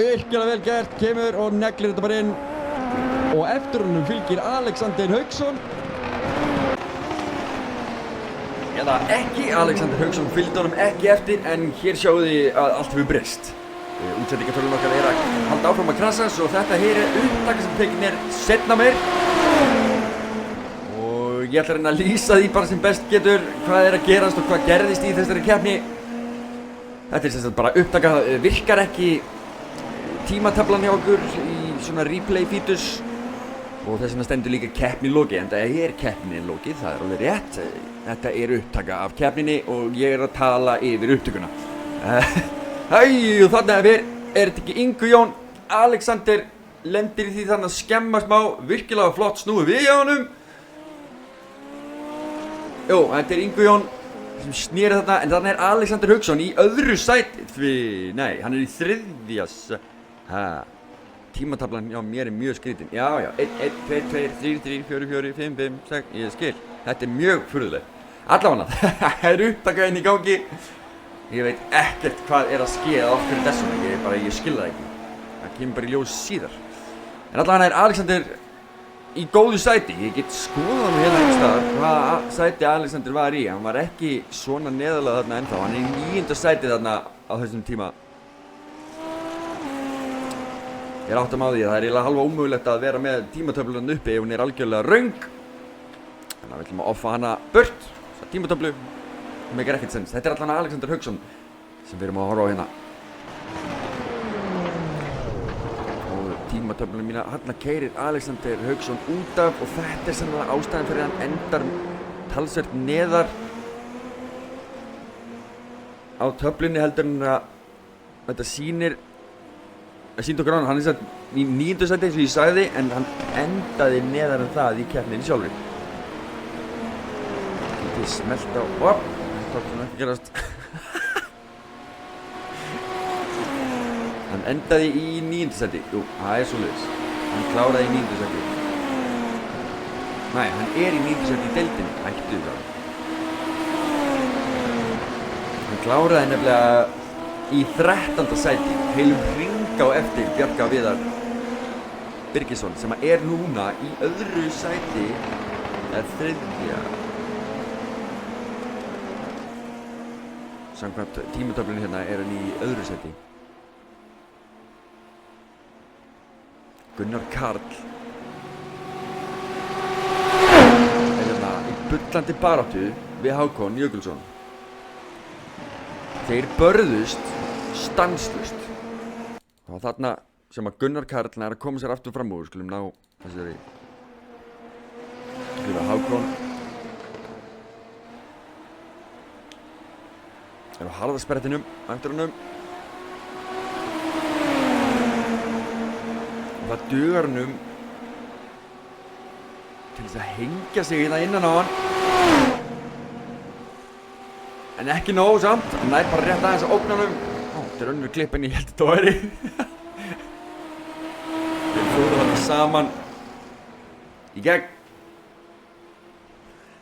Virkilega vel gert, kemur og neglir þetta bara inn. Og eftir honum fylgir Alexander Hauksson. Eða ekki, Alexander Hauksson fylgdi honum ekki eftir, en hér sjáum þið að allt hefur breyst. Útsendingartölun okkar er að halda áfram að krasa, svo þetta hér er upptaka sem tekin er seinna meir. Og ég ætla að reyna að lýsa því bara sem best getur hvað er að gerast og hvað gerðist í þessari keppni. Þetta er sem sagt bara upptaka, virkar ekki tímataflan hjá okkur í svona replay fítus. Og þess vegna stendur líka keppni lokið, en það er keppni lokið, það er alveg rétt. Þetta er upptaka af keppninni og ég er að tala yfir upptökuna. Og þarna er þetta ekki Ingu Jón. Alexander lendir í því þannig að skemma smá, virkilega flott snúi við hjá honum. Jú, þetta er Ingu Jón sem snýri þarna, en þarna er Alexander Hauksson í öðru sæti. Nei, hann er í þriðja sæti. Tímataflan, já, mér er mjög skrítin. Já, 1, 2, 3, 3, 4, 4, 5, 5, 6, ég skil. Þetta er mjög furðulegt. Allavega, það er upptakaðinn í gangi. Ég veit ekkert hvað er að skeða oft fyrir þessum, ég skil það ekki. Það kemur bara í ljós síðar. En allavega er Alexander í góðu sæti. Ég get skoðað hann hérna einhvers staðar hvað sæti Alexander var í. Hann var ekki svona neðarlega þarna ennþá. Hann er í 9. sæti þarna á þessum tíma. Ég áttum á því að það eiginlega halva ómögulegt að vera með tímatöfluna uppi ef hún algjörlega röng. Þannig að við ætlum að offa hana burt, þessa tímatöflu. Það meikar ekkert sens. Þetta allan Alexander Hauksson sem við erum að horfa á hérna. Og tímatöfluna mína, hérna keyrir Alexander Hauksson út af og þetta sennilega ástæðan fyrir hann endar talsvert neðar á töflunni heldur en að þetta sýnir okkur á hann er satt í 9. sæti eins og ég sagði en hann endaði neðar en það í keppninni sjálfri. Þetta smelt á, þetta tók svona ekki gerast. Hann endaði í 9. sæti, jú, það er svoleiðis. Hann kláraði í 9. sæti. Nei, hann er í 9. sæti í deildinni, hættu það. Hann kláraði nefnilega í 13. sæti, heilum hring á eftir Bjarka Viðar Birgisson sem er núna í öðru sæti eða 3. Samkvæmt tímatöflunni hérna er hann í öðru sæti. Gunnar Karl er hérna í bullandi baráttu við Hákon Jökulsson. Þeir börðust stanslaust. Það var þarna sem að Gunnar Karl er að koma sér aftur fram úr. Skulum ná þessari Hákon er á harðasprettinum eftir honum og það dugar honum til þess að hengja sig í það innan á hann en ekki nóg samt, hann nær bara rétt aðeins að ógna honum. Þetta er önnur klipp en ég held þetta væri. Þeir fóru þarna saman í gegn.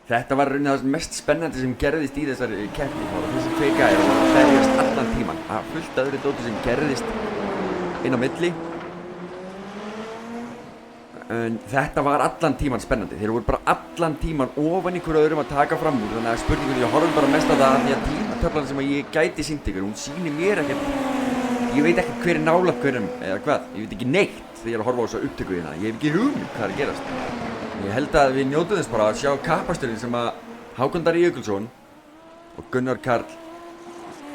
Þetta var raunin það mest spennandi sem gerðist í þessari keppni. Það var þessi 2 gæjar og það berjast allan tíman. Það var fullt öðru dóti sem gerðist inn á milli. En þetta var allan tíman spennandi. Þeir voru bara allan tíman ofan í hverju öðrum að taka fram úr. Þannig að spurningunni, ég horfum bara mest á það því að tímatöflan sem ég gæti sýnt ykkur, hún sýnir mér ekkert. Ég veit ekkert hver er nálægt hverjum eða hvað. Ég veit ekki neitt þegar ég er að horfa á þessu upptöku hérna. Ég hef ekki hugmynd hvað er að gerast. Ég held að við njótum þess bara að sjá kappasturinn sem að Hákon Darri Jökulsson og Gunnar Karl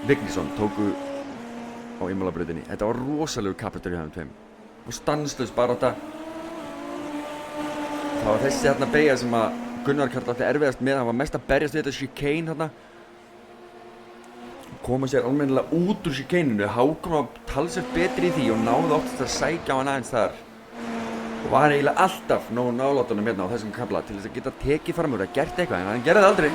Vignisson tóku á Imola-brautinni. Þetta var rosalegur kappastur í þeim tveim. Og stanslaus barátta. Það var þessi þarna beygja sem að Gunnar Karl átti erfiðast með. Hann var mest að berjast við þetta chicane þarna. Koma sér almennilega út úr chicaneinu. Hákon var talsvert betri í því og náði oftast að sækja á hann aðeins þar. Og var eiginlega alltaf nógu nálátunum hérna á þessum kafla til þess að geta tekið fram úr að gert eitthvað en hann gerði það aldrei.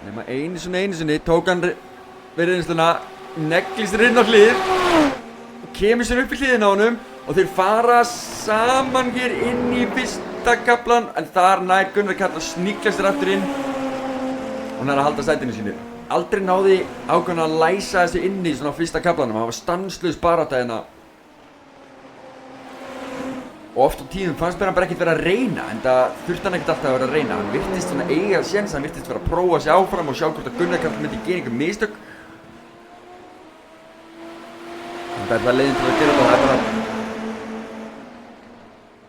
Nema einu sinni tók hann við reynsluna, negli sér inn á hlið og kemur sér upp í hliðina á honum og þeir fara saman hér inn í fyrsta kaflan en þar nær Gunnar Karl að sníkla sér aftur inn og nær að halda sætinu sínu. Aldrei náði Hákon að læsa þessu inn í svona fyrsta kaflanum, hann var stanslaus barátta hérna. Og oft á tíðum fannst mér hann bara ekkert vera að reyna en það þurfti hann ekkert alltaf að vera að reyna. Hann virtist svona eiga séns, hann virtist vera að prófa sig áfram og sjá hvort að Gunnar Karl myndi gera einhver mistök. En það er bara leiðin til að gera þetta,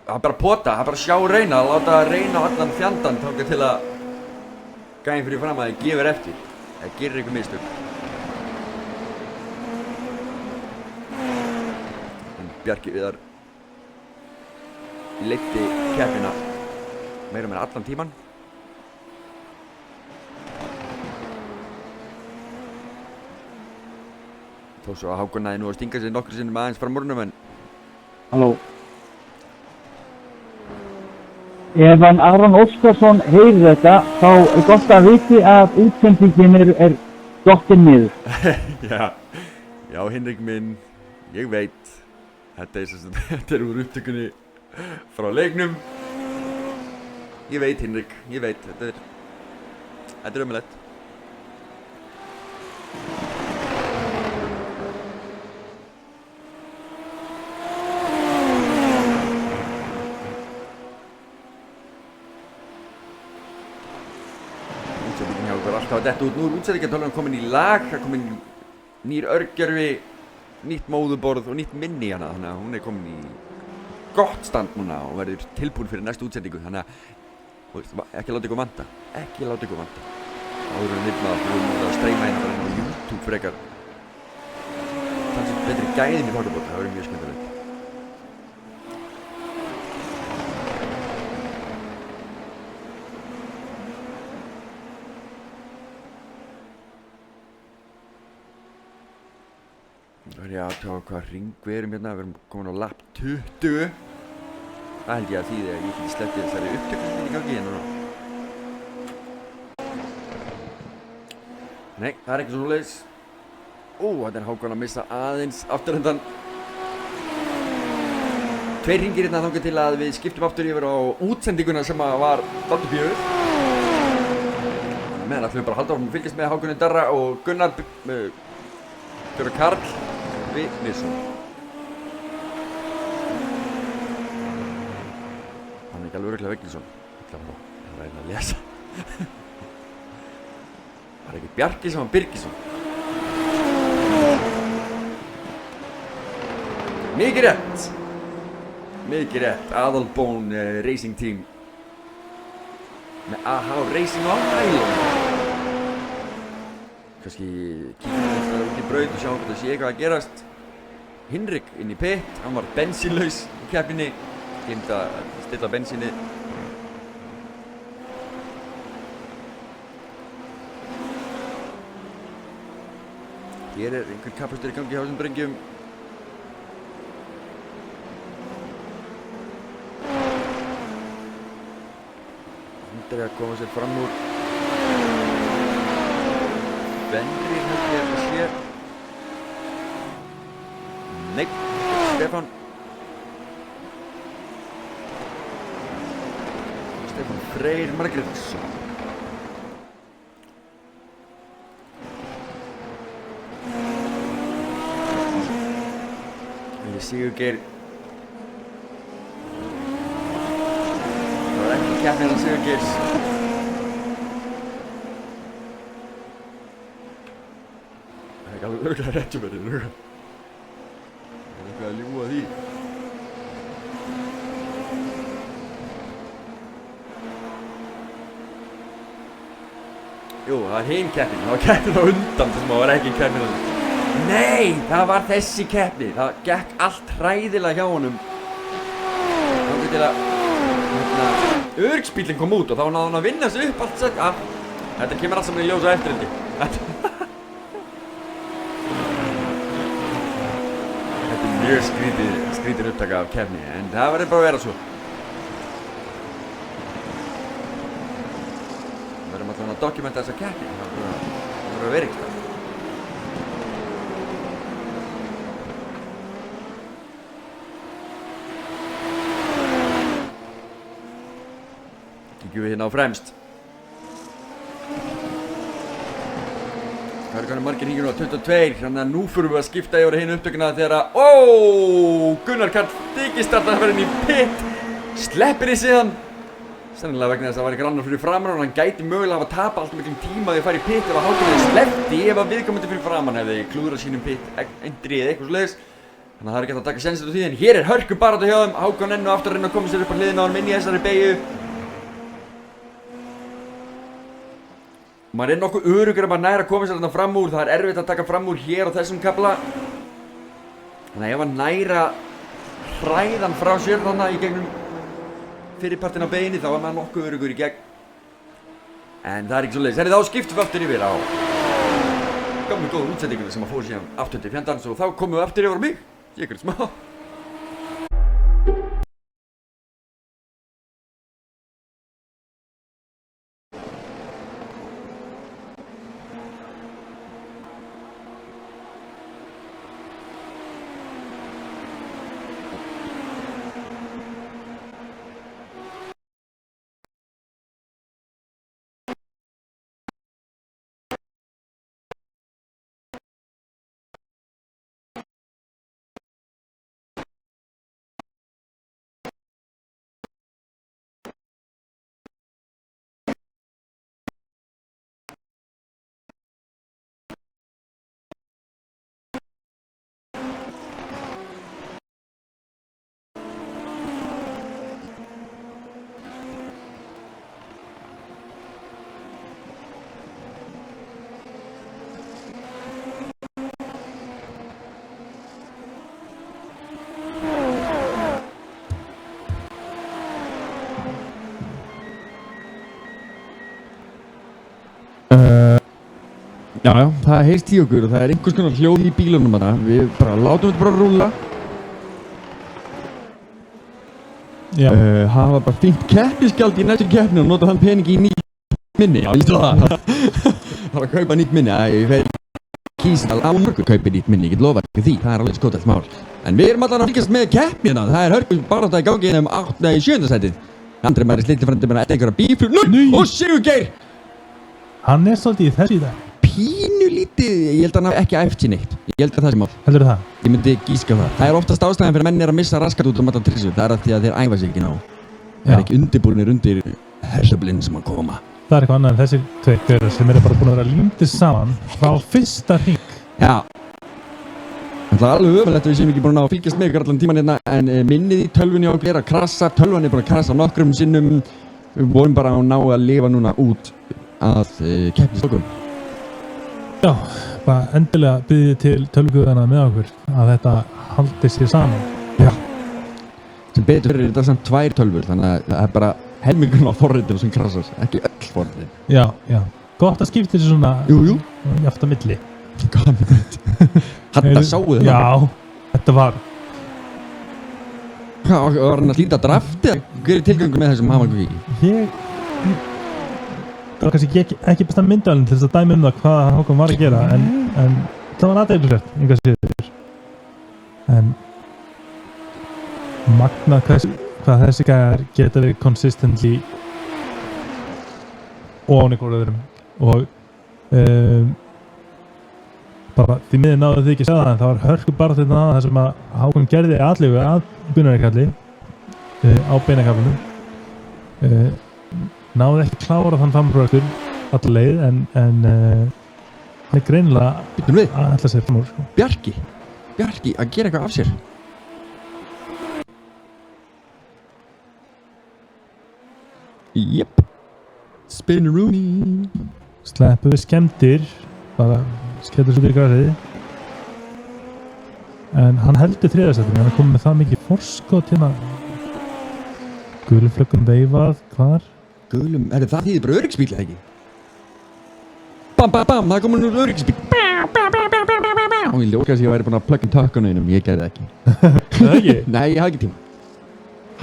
það er bara pota, það er bara að sjá reyna, að láta reyna á allan fjandann þangað til að gæinn fyrir fram að þið gefur eftir, eða gerir einhver mistök. En Bjarki Viðar leiddi keppnina meira með allan tíman. Þó svo að Hákon næði nú að stinga sig nokkru sinnum aðeins fram úr honum en... Halló. Ef hann Aron Óskarsson heyrir þetta, þá er gott að viti að útsendingin er dottin niður. Já, Hinrik minn, ég veit. Þetta er úr upptökunni frá leiknum. Ég veit Hinrik, ég veit, þetta er ömurlegt. Útsendingin hjá okkur alltaf að detta út. Nú er útsendingartölvan komin í lag, það komin nýr örgjörfi nýtt móðuborð og nýtt minni í hana, þannig að hún er komin í gott stand núna og verður tilbúin fyrir næstu útsendingu, þannig að ekki láta ykkur vanta, áður en við að streyma hérna bara inn á YouTube frekar þannig betri gæðin í þokkabót, það verður mjög skemmtilegt. Það er ég aðtöga hvað hring við erum hérna, við erum komin á lap 20. Það held ég að þýði að ég geti sleppið þessari upptökum í gangi hérna. Nei, það er ekki svo leiðis. Þetta er Hákon að missa aðeins afturhendan. 2 hringir hérna þangað til að við skiptum aftur yfir á útsendinguna sem var dálítið bjöður. Meðan ætlum við bara að halda áfram að fylgjast með Hákoni Darra og Gunnar Björn Karl Vignisson. Hann er ekki alveg örugglega Vignisson. Ég ætla bara að reyna að lesa. Það er ekki Bjarki sem var Birgisson. Mikið rétt. Aðalbón Racing Team með AH Racing á Island. Kannski kíkja þetta út í braut og sjá hvort það sé eitthvað að gerast. Hinrik inn í pit, hann var bensínlaus í keppninni, gleymd að stilla bensínið. Hér er einhver kappastur í gangi hjá þessum drengjum. Andri að koma sér fram úr. Benri held ég að sé. Nei, Stefán Freyr Margrétsson. Sigurgeir. Það var ekki keppnin á Sigurgeirs. Það er ekki alveg örugglega rétt hjá mér, Það er eitthvað að ljúga því. Jú, það var hin keppnin. Það var keppnin á undan þessum að það var ekki keppnin á undan. Nei, það var þessi keppni. Það gekk allt hræðilega hjá honum. Þannig til að öryggisbíllinn kom út og þá náði hann að vinna sig upp allt sett. Þetta kemur allt saman í ljós á eftirhaldi. Þetta er mjög skrítið upptaka af keppni, en það verður bara að vera svo. Við verðum alltaf að dokumenta þessa keppni. Það verður að vera eitthvað. Kíkjum við hérna á fremst. Það eru kannski margir hringjur á 22, þannig að nú fyrir við að skipta yfir hinn upptökuna þegar að Gunnar Karl Þykistartar að vera inn í pit. Sleppir í síðan. Sennilega vegna þess að það var eitthvað annar fyrir framan og hann gæti mögulega að tapa allt miklum tíma því að fara í pit ef að Hákon hefði sleppti ef að viðkomandi fyrir framan hefði klúðrað sínum pit entry eða eitthvað svoleiðis. Þannig að það er ekki hægt að taka sénsinn á því, en hér er hörku baráttu hjá þeim. Hákon enn og aftur að reyna að koma sér upp á hliðina á honum inn í þessari beygju. Maður er nokkuð öruggur að maður næra að koma sér þarna fram úr. Það er erfitt að taka fram úr hér á þessum kafla. Þannig að ef hann næra hræðan frá sér þarna í gegnum fyrirpartin á beginni þá er maður nokkuð öruggur í gegn. En það er ekki svo leiðis. Þá skiptum við aftur yfir á gömlu góðu útsendinguna sem að fór síðan aftur til fjandans og þá komum við aftur yfir á mig. Ég er smá. Já, það heyrst í okkur og það einhvers konar hljóð í bílunum þarna. Við bara látum þetta bara rúlla. Hafa bara fínt keppnisgjald í næstu keppni og nota þann peningi í nýtt minni. Já, ég það. Það að kaupa nýtt minni. Ég fer kýsin að lámörgu kaupa nýtt minni. Ég get lofað ekki því. Það alveg skotelt mál. En við erum allan að fylgjast með keppnina. Það hörku bara í gangi í 7. sætið. Andri Mæri slittir frandi bara eftir einhverja bíflug. Og Sigurgeir! Hann svolítið í þessu í dag. Pínu lítið. Ég held að hann hafi ekki æft sér neitt. Ég held að það sé mál. Heldur það? Ég myndi gíska það. Það oftast ástæðan fyrir menn að missa raskat út allan trissu. Það að því að þeir æfa sig ekki ná. Það ekki undirbúinir undir hersöflinn sem að koma. Það eitthvað annað en þessir tveir sem bara búin að vera límdið saman frá fyrsta hring. Já. Það alveg öfulegt að við séum ekki búin að fylgjast með ykkur allan tíman hérna en minnið í tölvunni á okkur að krassa. Tölvan búin að krassa nokkrum sinnum. Við vorum bara að ná að lifa núna út að keppnislokum. Já, bara endilega byrðið til tölvuguðana með okkur að þetta haldi sér saman. Já. Sem betur fyrir þetta samt 2 tölvur þannig að það bara helmingurinn á forritinu sem krassar, ekki öll forritin. Já. Gott að skipta þessu svona Jú. Jafnt á milli. Þetta sáu þið. Já, þetta var. Hvað, var hann að slíta drafti? Hver tilgangur með þessum hamarkvíki? Það var kannski ekki besta myndalinn til þess að dæmi það hvað Hákon var að gera en það var aðeigðursvert, enga síður. En magnað hvað þessi gæjar geta verið consistently ofan ykkur öðrum og bara því miður náðu þið ekki að segja það en það var hörku bara þetta þar sem að Hákon gerði aðlegu að Gunnar-kalli á beinakaflinu náði ekki klára þann frambröktur alla leið en hann greinilega að ætla sér fram úr sko. Bjarki að gera eitthvað af sér. Jep. Spinneroony. Sleppu við skemmtir bara skellur svo til grasið en hann heldur þriðarsættinni hann er komið með það mikið forskot hérna guluflöggum veifað hvar? Gulum, það þýðir bara öryggisbíl eða ekki? Bam, það er komin úr öryggisbíl. Og ég ljókast ég væri búin að plugga tökkuna einum, ég gerði það ekki. Það ekki? Nei, ég hafði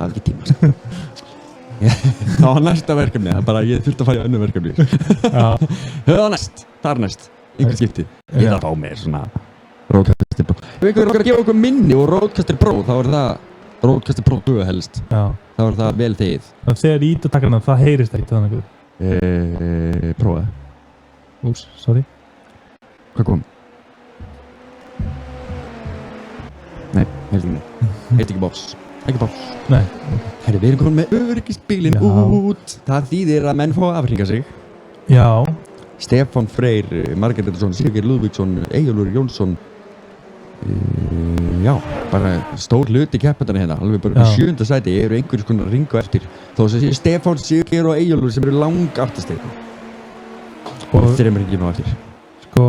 ekki tíma. Það var næsta verkefni, það bara ég þurfti að fara í önnu verkefni. Það var næst, einhver skipti. Ég þarf á mér svona Roadcaster Pro. Ef einhver okkar að gefa okkur minni og Roadcaster Pro, þá er það Roadcaster Pro 2 helst. Já. Þá er það vel þegið. Þannig þegar í ítatakkarna það heyrist ekkert þannig að prófaði. Ús, sorry. Hvað kom? Nei, heyrst ekki boss. Ekki boss. Nei. Herri, við erum komin með öryggisbílinn út. Það þýðir að menn fá að afhringa sig. Já. Stefán Freyr, Margretarsson, Sigurgeir Lúðvíksson, Eyjólfur Jónsson. Já, bara stór hluti keppandana hérna. Alveg bara í 7. sæti eru einhverjum konar ringu eftir. Þó sem sé Stefán, Sigurgeir og Eyjólfur sem eru lang aftastir. Og þeir eru ekki nú eftir. Sko,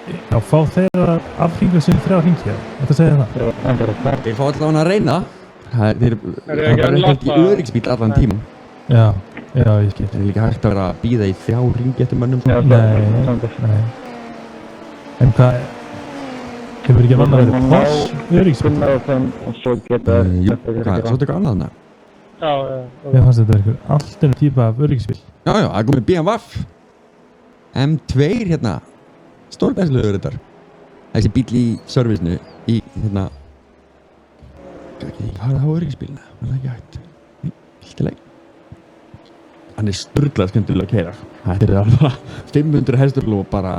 já, fá þeir að afhringa sem 3 hringi, þetta segja það? Þeir fá allavega að reyna. Það er bara ekkert í öryggisbíl allan tíman. Já, ég skil. Það er líka hægt að vera að bíða í 3 hringi eftir mönnum. Nei. En hvað, hefur ekki vann að vera pláss öryggisbíl? Jú, hvað, svo eitthvað annað þarna? Já. Ég fannst þetta einhver alltaf típa af öryggisbíl. Já, það er komið BMW M2 hérna. Stórbænslegur þetta. Þessi bíl í servisnu í hérna. Hvað er það á öryggisbílina? Það er ekki hægt. Hildileg. Hann er sturglað skemmtilega að keyra. Þetta er alveg 500 hesturlú og bara.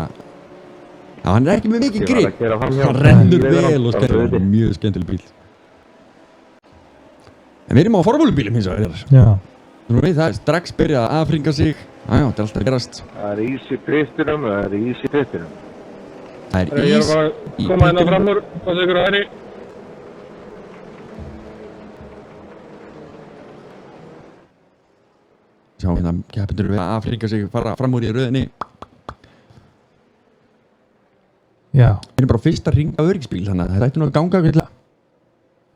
Já, hann er ekki með mikið grip. Hann rennur vel og skemmtilega. Mjög skemmtileg bíl. En við erum á formúlubílum hins vegar. Já. Nú veit það er strax byrjað að afhringa sig. Já, þetta er alltaf að gerast. Það er ís í pittinum. Það er ís Ég er bara að koma hérna fram úr og það ykkur að henni. Sjá hérna, keppendur við að afhringa sig, fara fram úr í röðinni. Já. Við erum bara á fyrsta hring af öryggisbíl, þannig að þetta ætti nú að ganga ágætlega.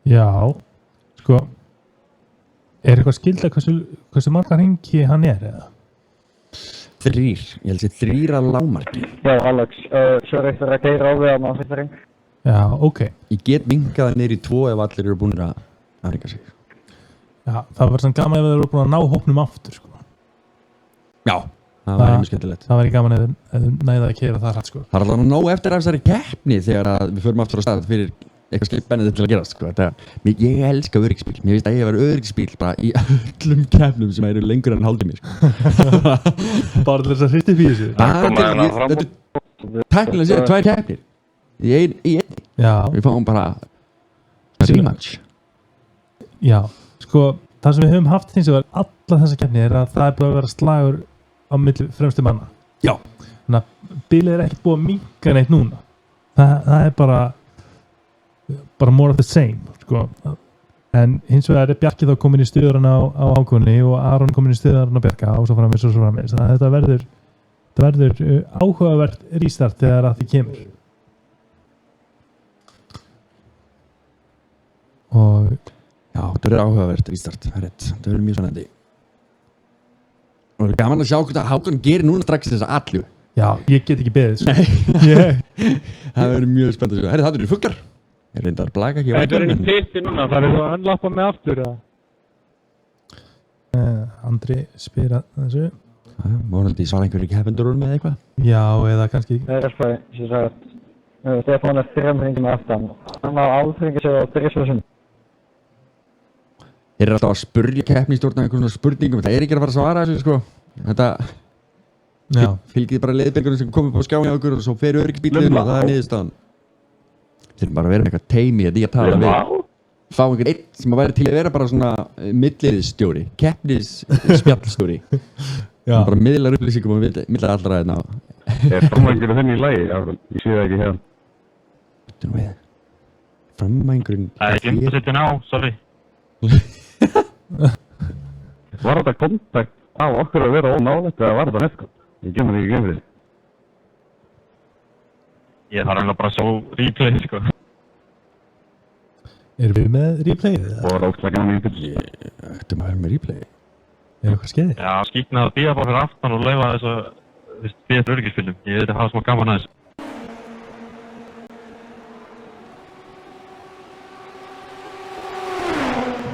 Já, sko, er eitthvað skilda hversu marga hringi hann er eða? 3, ég held sér 3 að lágmarki. Já, Alex, svo er eitthvað að keyra á við að maður fyrir. Já, ok. Ég get minkað það niður í 2 ef allir eru búin að ringa sig. Já, það var samt gaman ef þeir eru búin að ná hópnum aftur, sko. Já, það var mjög skemmtilegt. Það væri gaman ef næða að keyra það hrætt, sko. Það er alltaf nóg eftir af þessari keppni þegar að við förum aftur á stað fyrir eitthvað skipennið til að gerast, sko. Ég elska öryggisbíl. Mér finnst að ég var öryggisbíl bara í öllum keppnum sem eru lengur en hálftími, sko. Bara til þess að hristi fyrir þessu. Þetta er tæknilega séð 2 keppnir. Í einni. Já. Við fáum bara rematch. Já, sko, það sem við höfum haft hins vegar alla þessa keppni er að það er búið að vera slagur á milli fremstu manna. Já. Þannig að bilið er ekkert búið að minnka neitt núna. Það er bara more of the same, sko. En hins vegar er Bjarki þá komin í stuðarinn á Hákonni og Aron komin í stuðarinn á Bjarka og svo framvegis og svo framvegis. Þannig að þetta verður áhugavert restart þegar að því kemur. Og já, þetta verður áhugavert restart, það er rétt. Það verður mjög spennandi. Og það er gaman að sjá hvað Hákon gerir núna strax þessa allu. já, ég get ekki beðið, sko. Það verður mjög spennandi. Herri, það eru fuggar. Ég reyndar að blaka ekki. Það er í pitti núna, það er að unlappa mig aftur, eða? Andri spyr að þessu. Mónandi svara einhverju keppendurur með eitthvað. Já, eða kannski. Það er eitthvað, sem sagt, Stefán er 3 hringum aftan. Hann á áþringi sig á 3 sem. Þeir eru alltaf að spurja keppnistjórna einhvern svona spurningum. Það er ekki að fara að svara þessu, sko. Þetta fylgið bara leiðbyrgunum sem komið upp á skjáni á okkur og svo fer öryggisbílinn og það er niðurstaðan. Þeir eru bara að vera með eitthvað teimi að því að tala við. Fá einhvern einn sem að væri til að vera bara svona milliðisstjóri, keppnisspjallstjóri. Bara miðlar upplýsingum og millar allra hérna. Er framvængurinn þenni í lagi? Ég sé það ekki hérna. Þetta er nú við. Framvængurinn... Það er ekki að setja ná, sorry. Var þetta kontakt á okkur að vera ónálegt eða var þetta nefnskap? Ég gemur því ekki gefrið. Ég þarf alveg bara að sjá replay, sko. Erum við með replayið? Og rákslega gaman í ykkur. Ættum að vera með replay. Er eitthvað skeiði? Já, skýtnaði að bíða bara fyrir aftan og leyfa þess að bíða fyrir öryggisbílum. Ég veit að hafa smá gaman að þessu.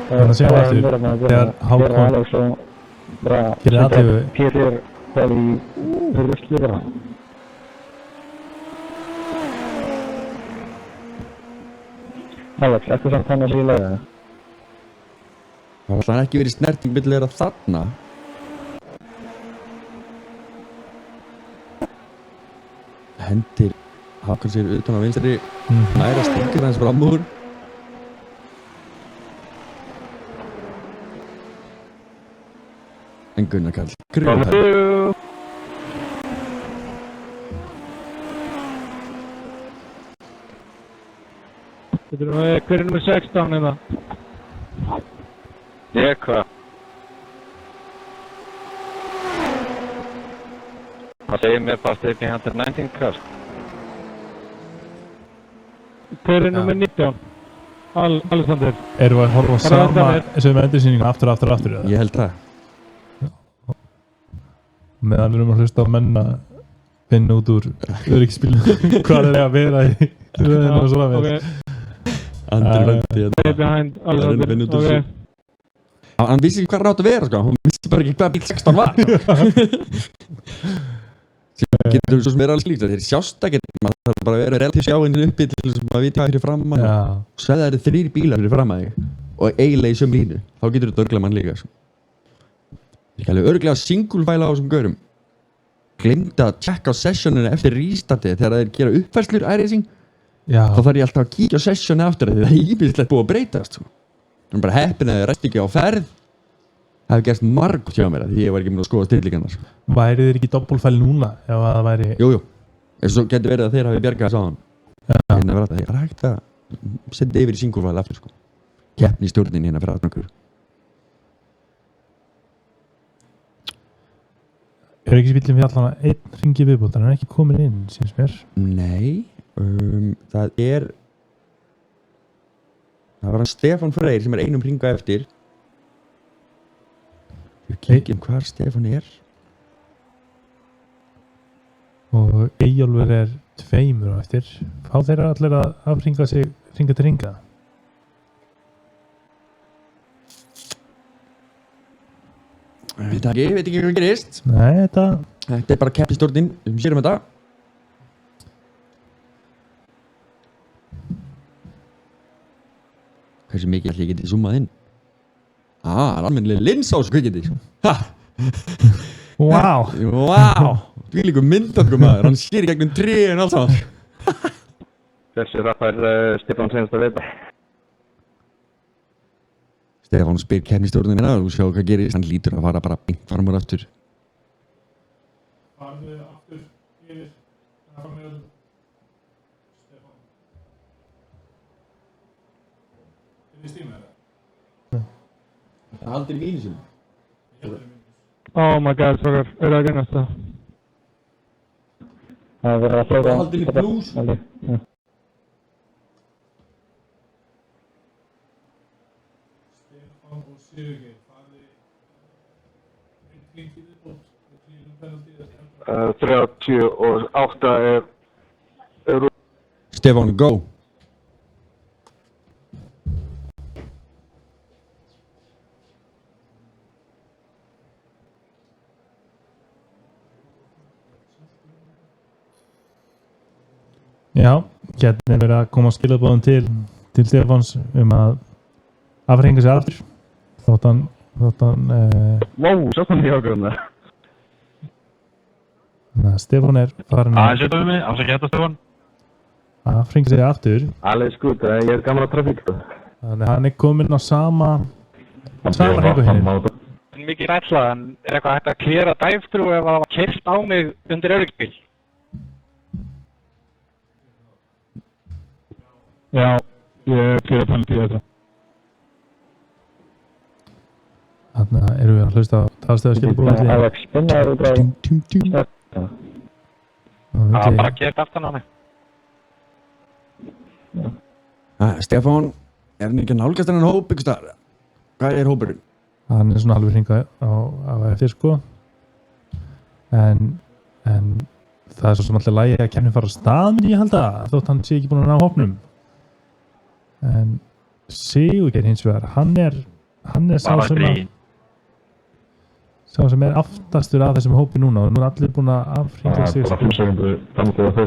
Þannig að sjá eftir þegar Hákon gerir aðtöfu. Pétur það í rusli bara. Alex, eftir samt hann að síla það. Það var alltaf ekki verið snerting milli þeirra þarna. Hendir Hákon sér utan á vinstri, næra stingur hans fram úr. En Gunnar Karl grjóðar. Hver er nummer 16 hérna? Ég hvað? Það segir mér bara Stephen Hunter 19 cars. Hver er nummer 19? Alexander. Erum við að horfa sama eins og með endursýningu aftur? Ég held það. Meðan við erum að hlusta á menn að finna út úr öryggisbílnum hvað er að vera í röðinu og svona með. Andri vendi behind Alexander. Hann vissi ekki hvað rátt að vera, sko. Hann vissi bara ekki hvað bíl 16 var. Sem getur svo sem er alveg slíkt. Þeir sjást ekki, maður þarf bara að vera relatív sjáinn uppi til þess að maður viti hvað fyrir framan. Svo að það eru 3 bílar fyrir framan þig og eiginlega í sömu línu. Þá getur þetta örglega mann líka, sko. Ég er alveg örglega single-fæla á þessum gaurum. Gleymdi að checka á sessioninu eftir restartið þegar þeir gera uppfærslur iRacing. Þá þarf ég alltaf að kíkja á sessionu aftur því það er íbyrðislegt búið að breytast. Það er bara heppin að það rest ekki á ferð. Það hefði gerst margt hjá mér því ég var ekki með að skoða stillingarnar. Væri þeir ekki doppelfæl núna ef það væri... Jú. Eins og getur verið að þeir hafi bjargað þess á hann. Það er hægt að setja yfir í single-fæl aftur, sko. Keppni í stjórnin hérna fyrir aðnökkur. Öryggisbíllinn við allan að 1 hringi viðbútt, hann er ekki komin inn, syns mér. Nei, það var hann Stefán Freyr sem er 1 hringa eftir. Við kíkjum hvar Stefán er. og Eyjólfur er 2 á eftir. Fá þeirra allir að afhringa sig hringa til hringa? Veit ekki hvað gerist. Nei, Þetta er bara keppnistjórnin sem sér þetta. Hversu mikið ætli ég geti zoomað inn? Það er almennilega lins á þessu kvikindi. Vá! Því líka myndatökum maður, hann sér í gegnum tréin allt saman. Þessi rappar Stefán senast að veita. Stefán spyr keppnistjórnina og sjá hvað gerist. Hann lítur að fara bara beint fram og aftur. Farðu aftur yfir. Það var með Stefán. Þið stíma þetta? Það haldir í mínusum. Oh my god, svakar, það að gennast það? Það verður að prófa. Það haldir í blús. Stefán og Sigurgeir, farðu einn hring í viðbót og klínum penaltí. 38 er Stefán, go. Já, hérna er verið að koma skilaboðum til Stefáns að afhringa sig aftur þótt hann Wow, svo kom ég ákveðum það. þannig að Stefán er farin að Setjum við mig, afsækja þetta Stefán. afhringa sig aftur Alveg skut, ég er gamla trafík. þannig að hann er kominn á sama hringu hinni. Mikið ræðsla, en er eitthvað hægt að klera dæftrú ef það var keyrt á mig undir öryggisbíl? Já, ég fyrir penaltí þetta. Þannig að erum við að hlusta á talstöðu skilaboðum Alex, spennaður út af. Það var bara keyrt aftan á mig. Stefán, er hann ekki að nálgast þennan hóp ykkur staðar? Hvað er hópurinn? hann er svona alveg hringa á eftir sko en það er svo sem alltaf lægi að kemni fara á stað myndi ég halda þótt hann sé ekki búin að ná hópnum en Sigurgeir hins vegar hann er sá sem er aftastur af þessum hópi núna og nú er allir búin að afhringa sig Bara 5 sekundur framtíð á þau.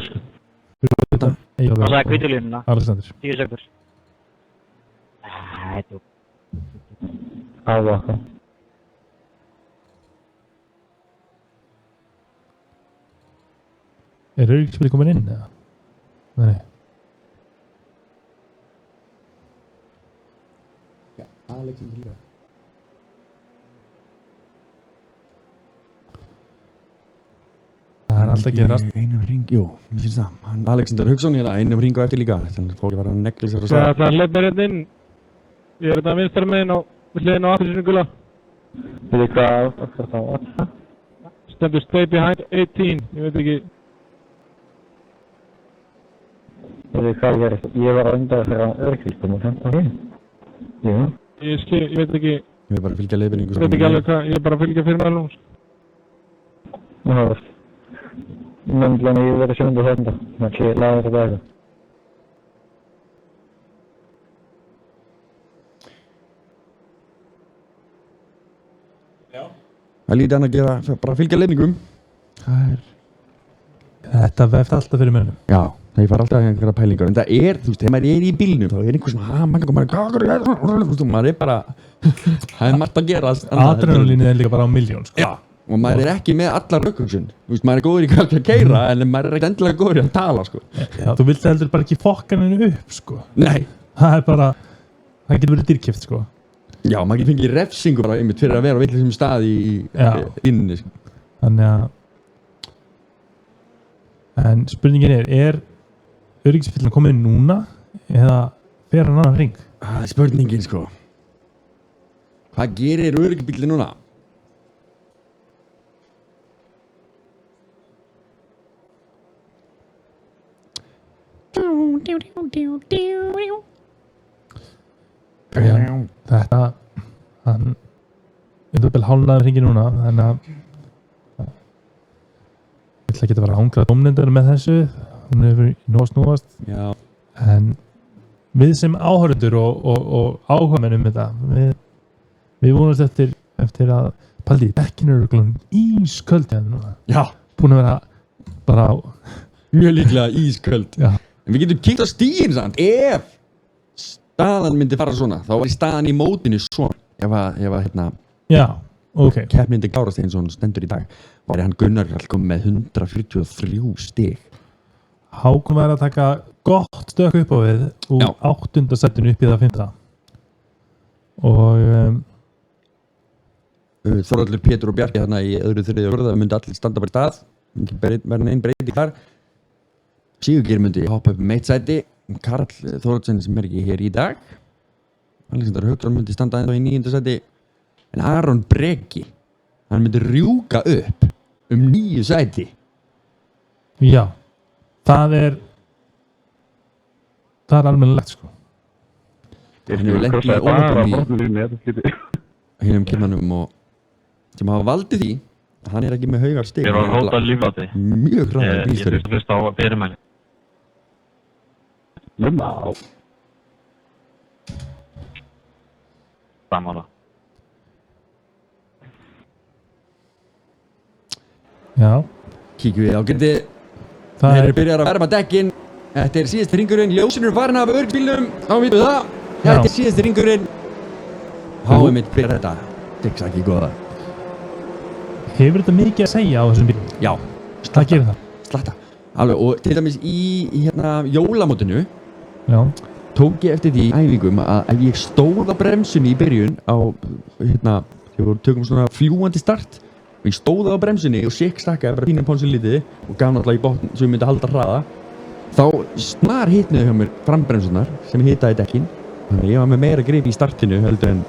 Það sagði kvítulínuna, Alexander 10 sekundur. Áða. Er öryggisbíl komin inn eða? Nei Alexander líka. það er alltaf að gerast Einum ring, jú, mér finnst það. Alexander Hauksson hérna, einum ring á eftir líka. Þannig að fólki var að negla sér og Það er leið mér hérna inn. Ég er þetta vinstra meginn á hliðin á appelsínu gula. Við þið hvað það var? Stendur stay behind 18, ég veit ekki. Við þið hvað gerist? Ég var að undan þegar öryggisbílum og hinn. Jú. Ég veit ekki, Við erum bara að fylgja leiðbeiningu. ég veit ekki alveg hvað, ég er bara að fylgja fyrir meðlum. Það var nefnilega ég verið 7. þarna. Það laði þetta eitthvað. Það er lítið hann að gera, bara að fylgja leiðningum. þetta veft alltaf fyrir mönnum Já, það fara alltaf einhverja pælingar. En það er, þú veist, þegar maður er í bílnum, þá er einhver svona, maður er bara, það er margt að gera. adrenalínið er líka bara á miljón sko. Já, og maður er ekki með allar rökkursun. Þú veist, maður er góður í kannski að keyra, en maður er ekki endilega góður í að tala, sko. Já, þú vilt heldur bara ekki fokka henni upp sko. Nei. það er bara það getur verið dýrkeypt sko. Já, maður ekki fengið refsingu bara einmitt fyrir að vera á vitlausum stað inni, sko. Þannig að en spurningin er öryggisbíllinn komin núna eða fer hann annan hring? Það er spurningin, sko. Hvað gerir öryggisbíllinn núna? Þetta hann er vel hálnaður hringi núna þannig að ætla ekki að vera ángrað dómnefndar með þessu, hún hefur snúast, Já. en við sem áhörundur og áhugamenn þetta, við vonumst eftir að Paldi, bekkinu eru glun ísköld hérna núna. Já. Búin að vera bara Mjög líklega ísköld. Já. En við getum kíkt á stíginn samt. Ef staðan myndi fara svona, þá var staðan í mótinu svona. Ef að Já, ok. keppnin myndi klárast eins og hún stendur í dag, var hann Gunnar Karl komið með 143 stig. Hákon var að taka gott stök upp á við úr Já. 8. sætinu upp í það 5. Og Þorvaldur, Pétur og Bjarki þarna í öðru, þriðju og fjórða myndi allir standa bara í stað. Myndi verða einn breyting þar. Sigurgeir myndi hoppa upp um 1 sæti. Karl Þorvaldsson sem ekki hér í dag. Alexander Hauksson myndi standa ennþá í 9. sæti. En Aron Breki, hann myndi rjúka upp um 9 sæti. já, það er almennilegt sko. Hann hefur lent í ónöfnum í hinum kynmanum og sem hafa valdið því að hann ekki með haugar stig. Ég var að hóta lífláti. Mjög hraðar Ég bílstjóri. þurfti fyrst á að byrjumæli. Lumma. Samála. Já, Kíkjum við á geti. það Þeir er eru byrjar að verma dekkin. Þetta er síðasti hringurinn. Ljósin eru farin af örgbílnum. Þá vitum við það. Þetta er síðasti hringurinn. Háum mitt byrjar þetta. Dix ekki góða. hefur þetta mikið að segja á þessum bílum. Já. Það gerir það. Slatta. Alveg, og til dæmis í jólamótinu Já, tók ég eftir því í æfingum að ef ég stóð á bremsunni í byrjun á, þegar við tökum svona fljúandi start og ég stóð á bremsunni og stakkaði bara pínum pónsin lítið og gaf náttúrulega í botn sem ég myndi halda hraða, þá snar hitnuði hjá mér frambremsunar sem hitaði dekkin, þannig að ég var með meira grip í startinu heldur en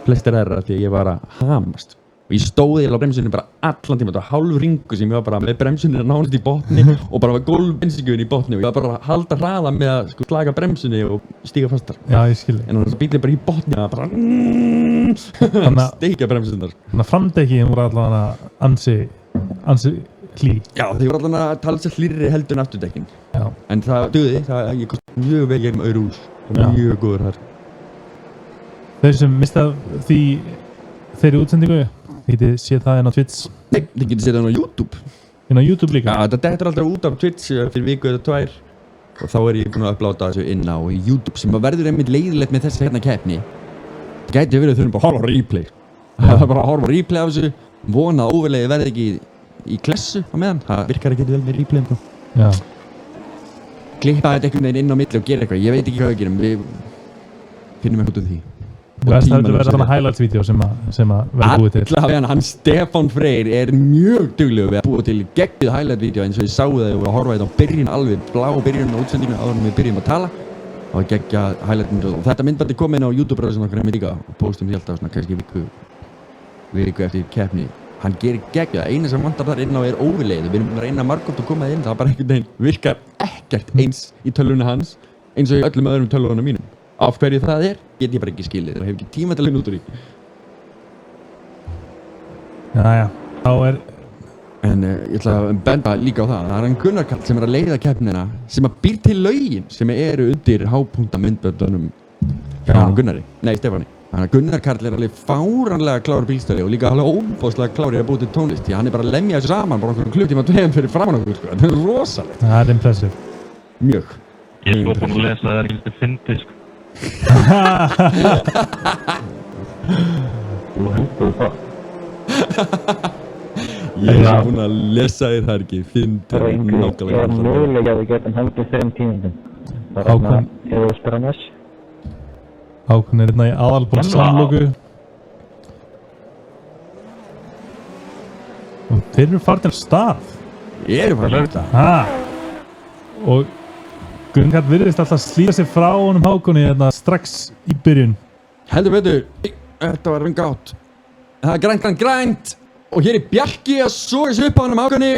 flestir aðra því að ég var að hamast og ég stóði á bremsunni bara allan tíma, þetta var hálf ringu sem ég var bara með bremsunni nánast í botni og bara var gólfbensinguðin í botni og ég var bara að halda hraða með að slaka bremsunni og stíga fastar. já, ég skil. En þannig að bílinn bara í botni að bara steikja bremsunnar. Þannig að framdekkin voru allavega ansi hlý. Já, þeir voru allavega að tala sér hlýrri heldur en afturdekkin. Já, En það dugði, ég kosti mjög vel gegnum Aurús. Það Já. var mjög góður þar. þeir sem mista þeirri útsendingu, þið séð það inn á Twitch, Nei, þið getur setjað hann á YouTube. inn á YouTube líka. Já, þetta dettur alltaf út af Twitch fyrir viku eða 2 og þá er ég búinn að upplóta þessu inn á YouTube sem verður einmitt leiðilegt með þessi hérna keppni. Gæti verið þurfum bara að horfa á replay. Það er bara að horfa á replay af þessu, vona að overleiði verði ekki í klessu á meðan. Það virkar ekki vel með replay þá. Já, Klippa þetta einhvern veginn inn á milli og gera eitthvað. Ég veit ekki hvað við gerum, við finnum eitthvað út af því. það verður verið svona highlights-vídeó sem að verður búið til. Allavega hann Stefán Freyr er mjög duglegur við að búa til geggjuð highlight-vídeó eins og ég sáu það og að horfa þetta á byrjun alveg blá byrjun á útsendinguna áður en við byrjum að tala og geggja highlight-vídeó og þetta myndbandi kom inn á YouTube-bræðsum okkar með líka og postum því alltaf svona kannski viku eftir keppni. Hann gerir geggjuð, eina sem vantar þar inn á er overleið, við erum að reyna margótt að koma inn, það bara einhvern veginn virkar ekkert eins í tölvunni hans eins og í öllum öðrum tölvunum mínum. Af hverju það er, get ég bara ekki skilið og hef ekki tíma til að út úr því. Jæja, þá er En ég ætla að benda líka á það er hann Gunnar Karl sem er að leiða keppnina sem að býr til lögin sem eru undir hápunta myndböndunum hjá hann Gunnari, nei Stefáni. Þannig að Gunnar Karl er alveg fáránlega klár bílstöri og líka alveg óbáslega klár í að búa til tónlist því hann er bara að lemja þessu saman bara einhverjum klukkutíma 2 fyrir framan okkur sko. Þetta er rosalegt. það er impressive. Mjög. Ég er svo búinn að lesa það er ekki fyndið sko. Þú hendur það. Ég er búinn að lesa þér það ekki, finn Það er nákvæmlega. mögulega að við getum haldið 5 tímundum. Það er Hákon. eða spara næst. Hákon er hérna í aðalból samlóku. Og þeir eru farin til stað. Ég er bara að hluta. Og Gunnar virðist alltaf slíta sig frá honum Hákoni hérna strax í byrjun. Heldur betur, þetta var gátt. Það er grænt og hér er Bjarki að soga sig upp á hann Hákoni.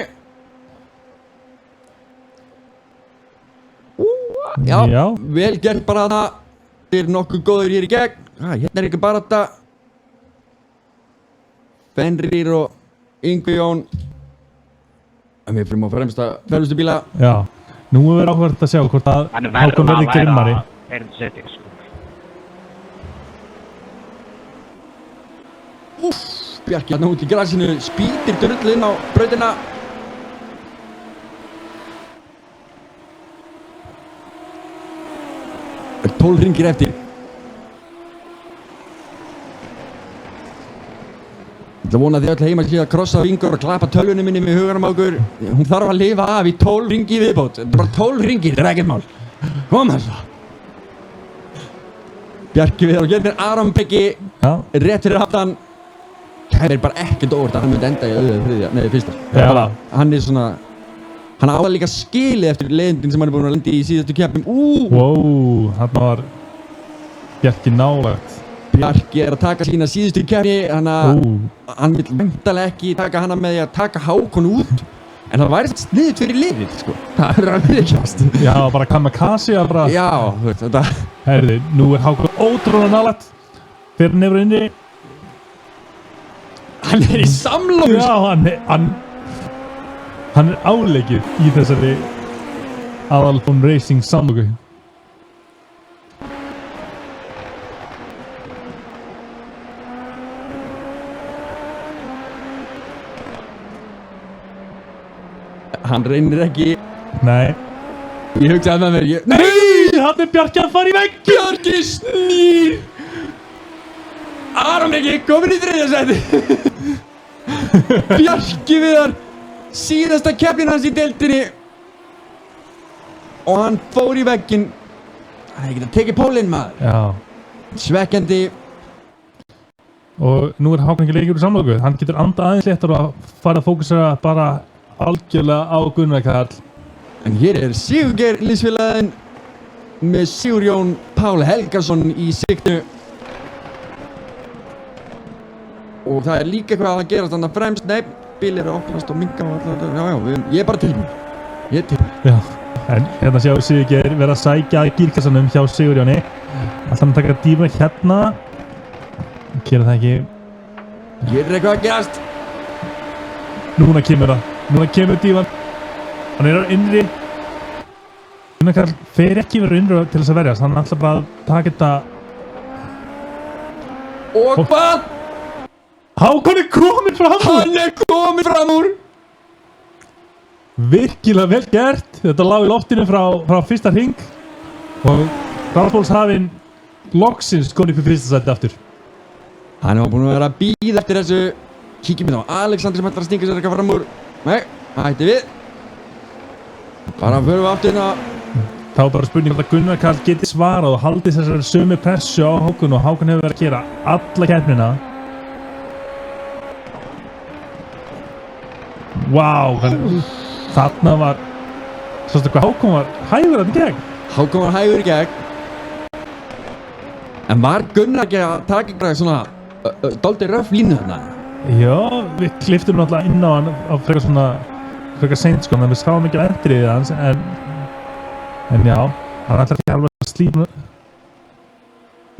Já, vel gert bara það. Þið er nokkuð góður hér í gegn. Hérna er ekki bara þetta. Fenrir og Yngvi Jón. Við fyrir á fremstu bíla. Já, nú er áhverjum að sjá hvort að Hákon verði grimmari. Erðseti, sko. Bjarki hérna út í grasinu, spýtir drullu inn á brautina. Það er 12 hringir eftir. Ég ætla að vona að þið öll heima séu að krossa fingur og klappa tölvunni minni með huganum á okkur. Hún þarf að lifa af í 12 hringi í viðbót. Þetta er bara 12 hringir, þetta er ekkert mál. Kom þess að. Bjarki við og Gerðin Aron Byggi rétt fyrir aftan. Það er bara ekkert óvart að hann myndi enda í fyrsta. Hann er svona, hann áða líka skilið eftir leiðindin sem hann er búinn að lenda í síðustu keppnum. Wow, hann var Bjarki nálægt. Bjarki er að taka sína síðustu keppni, þannig að hann vil væntanlega ekki taka hana með því að taka Hákon út. En það væri svona sniðugt fyrir liðið, sko. Það er að viðkjast. Já, bara kamikaze að bara... Já, þetta... Herði, nú er Hákon ótrúlega nálægt. Fyrir nefnir inni. Hann er í samlóðum! Já, hann er áleikið í þessari Aðalbón Racing samlóku. Hann reynir ekki. Nei. Ég hugsaði með mér, Nei! Hann er Bjarki að fara í vegg! Bjarki snýr! Aron Byggi komin í 3. sæti. Bjarki Viðar, síðasta keppnin hans í deildinni. Og hann fór í vegginn. Hann hefði getað tekið pólinn, maður. Já. Svekkjandi. Og nú er Hákon ekki leikjur í samlóku. Hann getur andað aðeins léttar og fara að fókusera bara algjörlega á Gunnar Karl. En hér er Sigurgeir liðsfélaginn með Sigurjón Pál Helgason í sigtinu. Og það er líka eitthvað að gerast þarna fremst. Nei, bíl eru að opnast og minka og alltaf. Já, ég er bara tilbúin. Ég er tilbúin. Já, en hérna sjá Sigurgeir vera að sækja í gírkassanum hjá Sigurjóni. Alltaf hann taka dýfa hérna. Gera það ekki. Hér er eitthvað að gerast. Núna kemur það. Núna kemur dýfan. Hann er á innri. Gunnar Karl fer ekki verið innri til þess að verjast. Hann ætla bara að taka þetta. Og hvað? Hákon er komin fram úr! Hann er komin fram úr! Virkilega vel gert. Þetta lá í loftinu frá fyrsta hring. Og Rafbólshafinn loksins kom upp í fyrsta sæti aftur. Hann var búinn að vera að bíða eftir þessu. Kíkjum við á Alexander sem ætlar að stinga sér eitthvað fram úr. Nei, það hætti við. Bara förum við aftur hérna. Það var bara spurning hvort að Gunnar Karl geti svarað og haldið þessari sömu pressu á Hákon og Hákon hefur verið að gera alla keppnina. Vá, þarna var... Sástu hvað Hákon var hægur þarna í gegn? Hákon var hægur í gegn. En var Gunnar ekki að taka eitthvað svona dálítið röff línu þarna? Já, við kliftum náttúrulega inn á hann á frekar seint sko, en við sáum ekki á endriðið hans, en já, hann ætlar ekki alveg að slíta.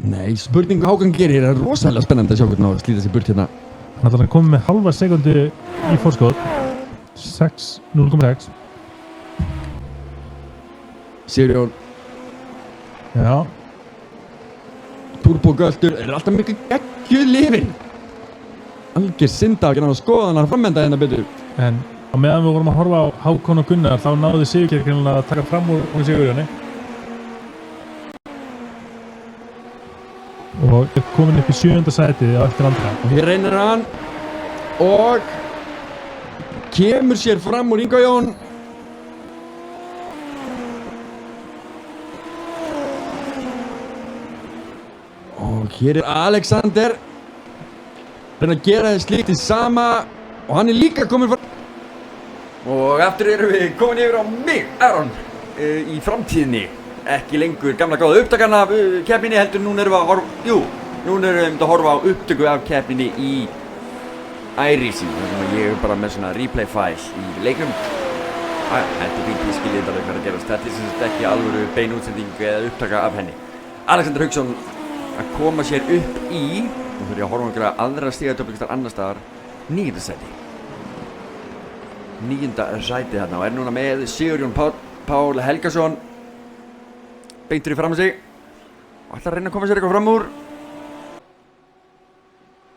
Nei, spurningu Hákon gerir er rosalega spennandi að sjá hvernig hann á að slíta sér burt hérna. Hann ætlar að koma með halva sekundu í fórskot, 0,6. Sigurjón. Já. Turbogöldur er alltaf mikið geggjuð lifin. Algjör synda að gera að skoða hann að framenda hérna betur. En á meðan við vorum að horfa á Hákon og Gunnar þá náði Sigurgeir greinilega að taka fram úr Sigurjóni. Og er komin upp í 7. sætið á eftir andra. Og hér reynir hann og kemur sér fram úr Inga Jón. Og hér er Alexander. Reyna að gera þess slíkt í sama og hann er líka komin fram. Og aftur erum við komin yfir á mig, Aron, í framtíðinni. Ekki lengur gamla góða upptakan af keppninni, heldur núna erum við að horfa á upptöku af keppninni í iRacing. Þannig að ég er bara með svona replay file í leiknum. Þetta er fínt, ég skilji þetta alveg hvað að gerast. Þetta er sem sagt ekki alvöru bein útsending eða upptaka af henni. Alexander Hauksson að koma sér upp í, og þurfi að horfa einhverja aðra stigatöflingar annar staðar, 9. sæti. 9. sæti þarna og núna með Sigurjón Pál Helgason beintur í fram að sig og ætlar að reyna að koma sér eitthvað fram úr.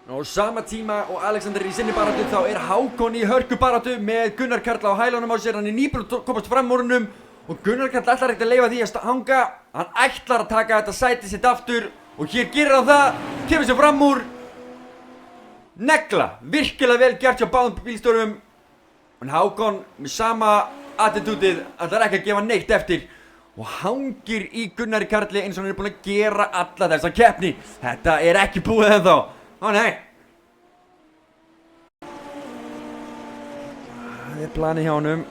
Á sama tíma og Alexander í sinni baráttu þá Hákon í hörku baráttu með Gunnar Karl á hælunum á sér. Hann nýbúinn að komast fram úr honum og Gunnar Karl ætlar ekkert að leyfa því að hanga. Hann ætlar að taka þetta sæti sitt aftur og hér gerir hann það, kemur sér fram úr. Negla, virkilega vel gert hjá báðum bílstjórum. En Hákon með sama attitútið ætlar ekki að gefa neitt eftir og hangir í Gunnari Karli eins og hann búinn að gera alla þessa keppni. Þetta ekki búið ennþá. Ó nei. Það planið hjá honum.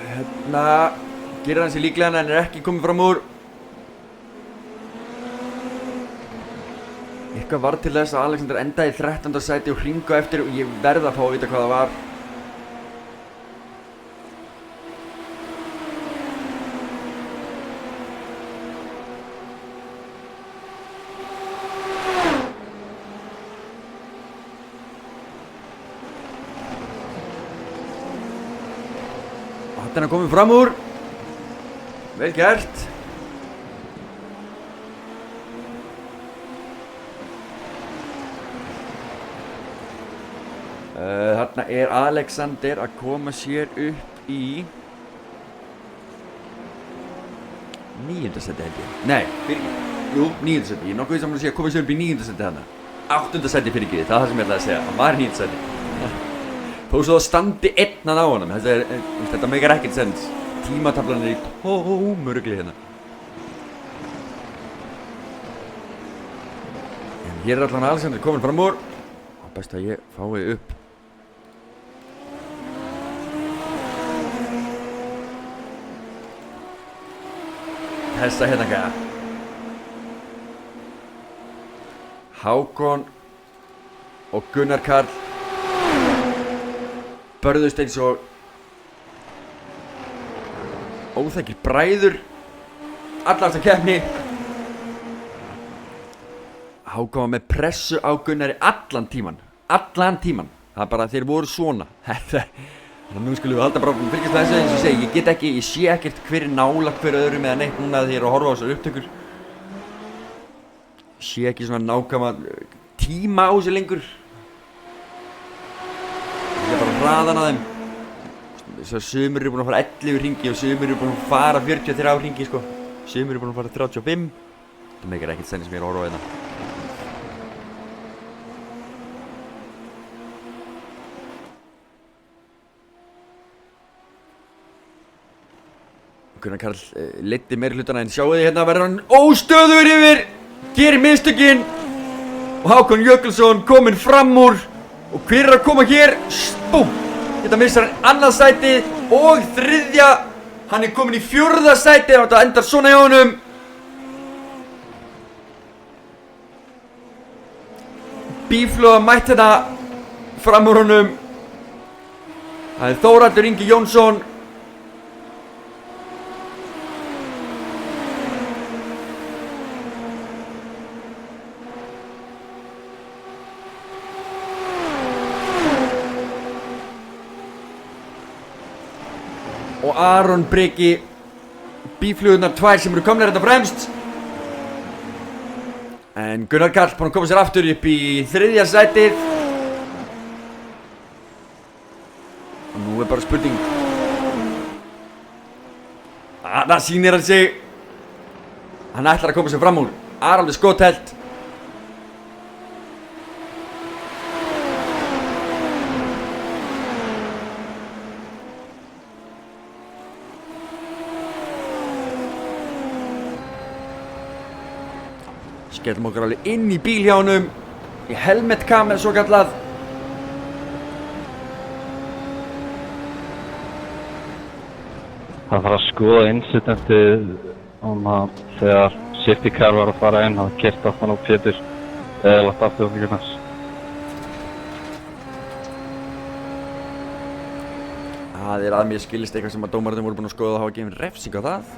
Hérna gerir hann sér líklega en ekki komið fram úr. Eitthvað var til þess að Alexander endaði í 13. sæti og hringa eftir og ég verð að fá að vita hvað það var. Hann komið fram úr. Vel gert. Þarna Alexander að koma sér upp í 9. sæti held ég. Nei, jú, 9. sæti. Ég nokkuð saman að segja að koma sér upp í 9. sæti þarna. 8. sæti fyrir ekki, það sem ég ætlaði að segja. Hann var í 9. sæti. Þó svo það standi einnan á honum. Þetta meikar ekkert sens. Tímataflan í tómurugli hérna. En hér allan Alexander komin fram úr. Og best að ég fái upp. Þessa hérna gæða. Hákon og Gunnar Karl börðust eins og óþekkir bræður alla þessa keppni. Hákon var með pressu á Gunnari allan tíman. Það bara þeir voru svona. Þannig að nú skulum við halda bara fylgjast með þessu eins og segi. Ég sé ekkert hver nálægt hver öðrum eða neitt núna þegar ég að horfa á þessar upptökur. Ég sé ekki svona nákvæma tíma á þessu lengur. Ég bara hraðan á þeim. Þess að sumir búin að fara 11 hringi og sumir búin að fara 43 hringi sko. Sumir búin að fara 35. Það meikar ekkert senni sem ég að horfa á hérna. Gunnar Karl leiddi meiri hlutana en sjáu þið hérna verður hann óstöðugur yfir. Gerir mistökin. Og Hákon Jökulsson kominn fram úr. Og hver að koma hér? Búm! Þetta missar hann annað sæti og 3. Hann kominn í 4. sæti og þetta endar svona hjá honum. Bífluga mætt þetta fram úr honum. Það Þórhallur Ingi Jónsson. Og Aron Breki, bíflugurnar 2 sem eru komnir þetta fremst. En Gunnar Karl búinn að koma sér aftur upp í 3. sætið. Og nú bara spurning. Það sýnir hann sig. Hann ætlar að koma sér fram úr. Araldur skothelt. Skellum okkur alveg inn í bíl hjá honum. Í helmetkam svo kallað. Það þarf að skoða incidentið þegar safety car var að fara inn. Það keyrt aftan á Pétur eða lagt aftur á bílinn hans. Það að mér skilist eitthvað sem að dómararnir voru búin að skoða og hafa gefið refsing á það.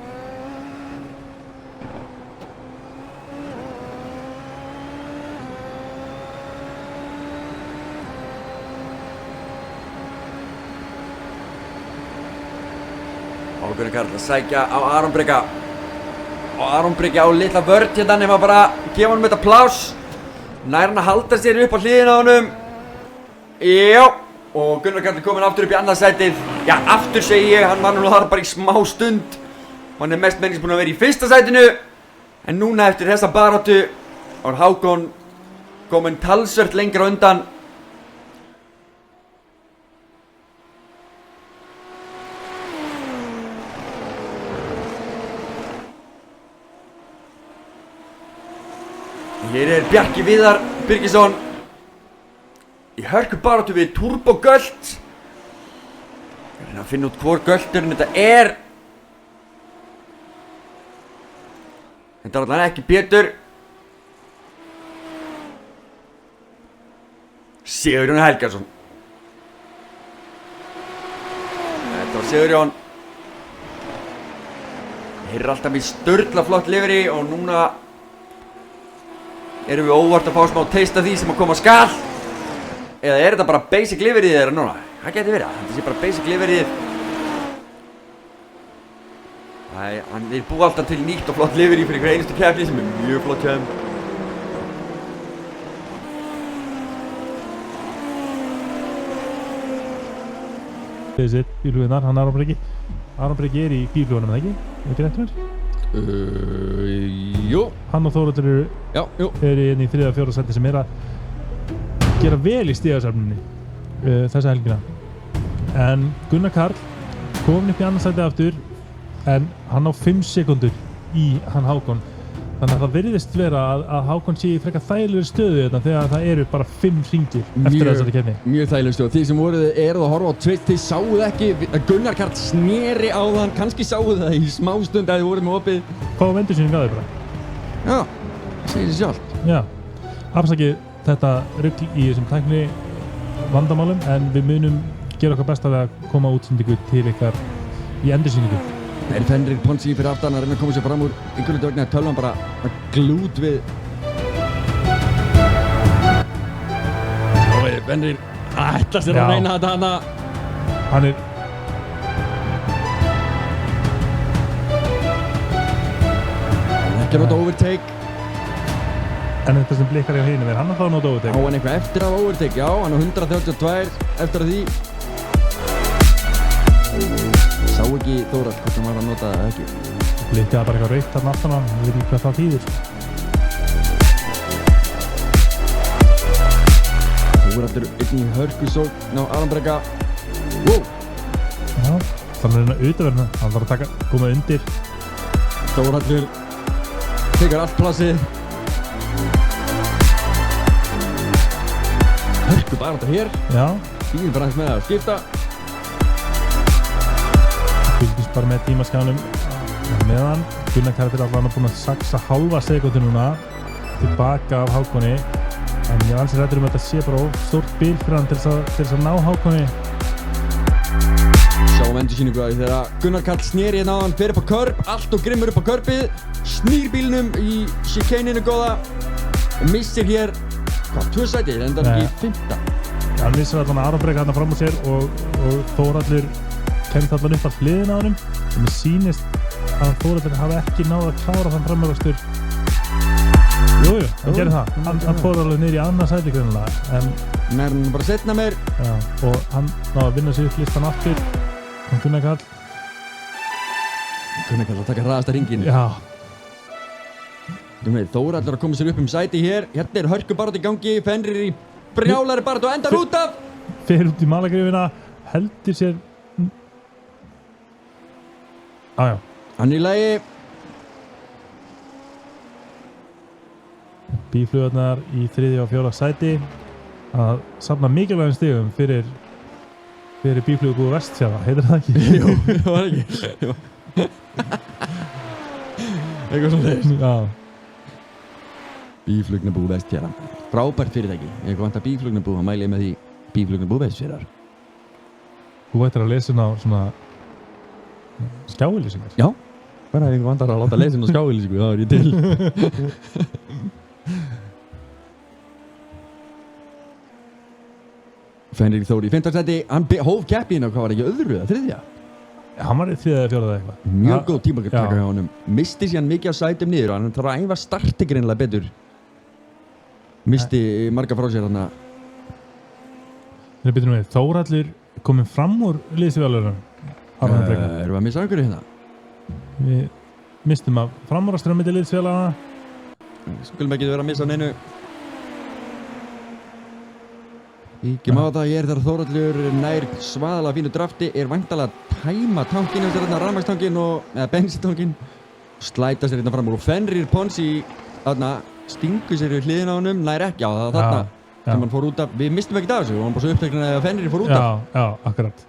og Gunnar Karl að sækja á Aron Breka. Og Aron Breki á litla vörn hérna nema bara gefa honum þetta pláss. Nær hann að halda sér upp á hliðina á honum. Já, og Gunnar Karl er komin aftur upp í annað sætið. Já, aftur segi ég, hann var nú þar bara í smá stund. Hann er mest mennings búinn að vera í fyrsta sætinu. En núna eftir þessa baráttu var Hákon komin talsvert lengra undan. Hér er Bjarki Viðar Birgisson í hörku baráttu við Turbo Gölt. Ég er að finna út hvor Gölturinn þetta er. Þetta er allavega ekki Pétur. Sigurjón Helgason. Þetta var Sigurjón. Þeir eru alltaf með sturla flott livery og núna erum við óvart að fá smá taste af því sem að koma skal. Eða er þetta bara basic liveryð þeirra núna? Það geti verið að þetta sé bara basic liveryð. Þeir búa alltaf til nýtt og flott livery fyrir hver einustu keppni sem er mjög flott hjá þeim. Þessi bílflugunar, hann Aron Breki. Aron Breki er í bílflugunum, eða ekki? Er ekki rétt mér? Jú. Hann og Þórhallur eru inn í 3. og 4. sæti sem er að gera vel í stigasafninni þessa helgina. En Gunnar Karl komin upp í annað sæti aftur en hann á 5 sekundur í hann Hákon. Þannig að það virðist vera að Hákon sé í frekar þægilegri stöðu þetta þegar það eru bara 5 hringir eftir þessari keppni. Mjög þægileg stöðu. Þið sem voruð að horfa á tvist, þið sáuð ekki að Gunnar Karl sneri á þann, kannski sáuð það í smá stund að þið voruð með opið. Fáum endursýning á þig bara. Já, það segir sér sjálft. Já, afsakið þetta rugl í þessum tækni vandamálum en við munum gera okkar besta við að koma útsendingu til ykkar í endursýningu. Það er Fenrir Ponsi fyrir aftan að reyna að koma sér fram úr einhverju dögni að tölvan bara glút við. Svo er Fenrir að ætla sér að reyna þetta hana. Hann er... Ekki að nota overtake. En þetta sem blikkar hjá hinum er hann að fá að nota overtake? Á hann eitthvað eftir af overtake, já. Hann á 132 eftir að því. Sá ekki Þórhall hvort hann var að nota það ekki. Blikkaði bara eitthvað raukt þarna aftan á hann, ég veit ekki hvað það þýðir. Þórhallur einn í hörkusókn á Aron Breka. Wow! Já, þannig að reyna auðverðna, hann þarf að koma undir. Þórhallur tekur allt plassið. Hörku baráttu hér. Já. Bíl bara aðeins með að skipta. Fylgist bara með tímaskjánum meðan. Gunnar Karl er allavega búinn að saxa hálfa sekundu núna tilbaka af Hákoni. En ég ansið rættur að þetta sé bara stórt bil fyrir hann til þess að ná Hákoni. Sjáum endursýningu að þegar Gunnar Karl sneri hérna á hann, fer upp á körp, allt og grimmur upp á körpið, snýr bílnum í chicaninu góða og missir hér, 2 sæti, endar ekki 5. Hann missir allan Aron Breka hérna fram úr sér og Þórhallur kemst allan upp á hliðina á honum og mér sýnist að Þórhallur hafi ekki náð að klára þann framöxtur. Jújú, hann gerði það. Hann fór alveg niður í annað sæti greinilega en nær hann bara setna meir. Já, og hann náði að vinna sig upp listan aftur. Hann Gunnar Karl. Gunnar Karl að taka hraðasta hringinn. Já. Þórhallur að koma sér upp sæti hér. Hérna er hörkubaráttu í gangi. Fenrir í brjálari baráttu og endar út af. Fer út í malagrifina, heldur sér. Já. Hann í lagi. Bíflugurnar í 3. og 4. sæti að safna mikilvægum stigum fyrir bíflugubúi Vestfjarða, heitir það ekki? Jú, það var ekki. Eitthvað svona þeir. Já. Bíflugnabú Vestfjarða. Frábært fyrirtæki. Ég vant að bíflugnabú, hann mæli með því bíflugnabú Vestfjarðar. Þú ættir að lesa á svona skjáilýsingar. Já, bara ef ég vantar að láta lesa á skjáilýsingu, þá er ég til. Fenrir Þór í 15. sæti, hann hóf keppnina, hvað var ekki öðru eða 3? Hann var í 3. eða 4. eitthvað. Mjög góð tímakaka hjá honum. Misti síðan mikið af sætum niður og hann þarf að æfa starti greinilega betur. Misti marga frá sér þarna. Þeir byrjum við, Þórhallur kominn fram úr liðsfélagurinn. Erum við að missa einhverju hérna? Við mistum af framúraströmmið til liðsfélagana. Skulum ekki vera að missa neinu. Íkjum á það, ég er þar Þórhallur nær svaðalega fínu drafti, er væntanlega að tæma tankinn eftir þarna rafmagnstankinn eða bensíntankinn, slæta sér hérna fram úr og Fenrir Ponsi þarna stingur sér í hliðina á honum, nær ekki á það þarna sem hann fór út af, við mistum ekkert af þessu og hann bara svo upptekinn að Fenrir fór út af. Já, akkurat.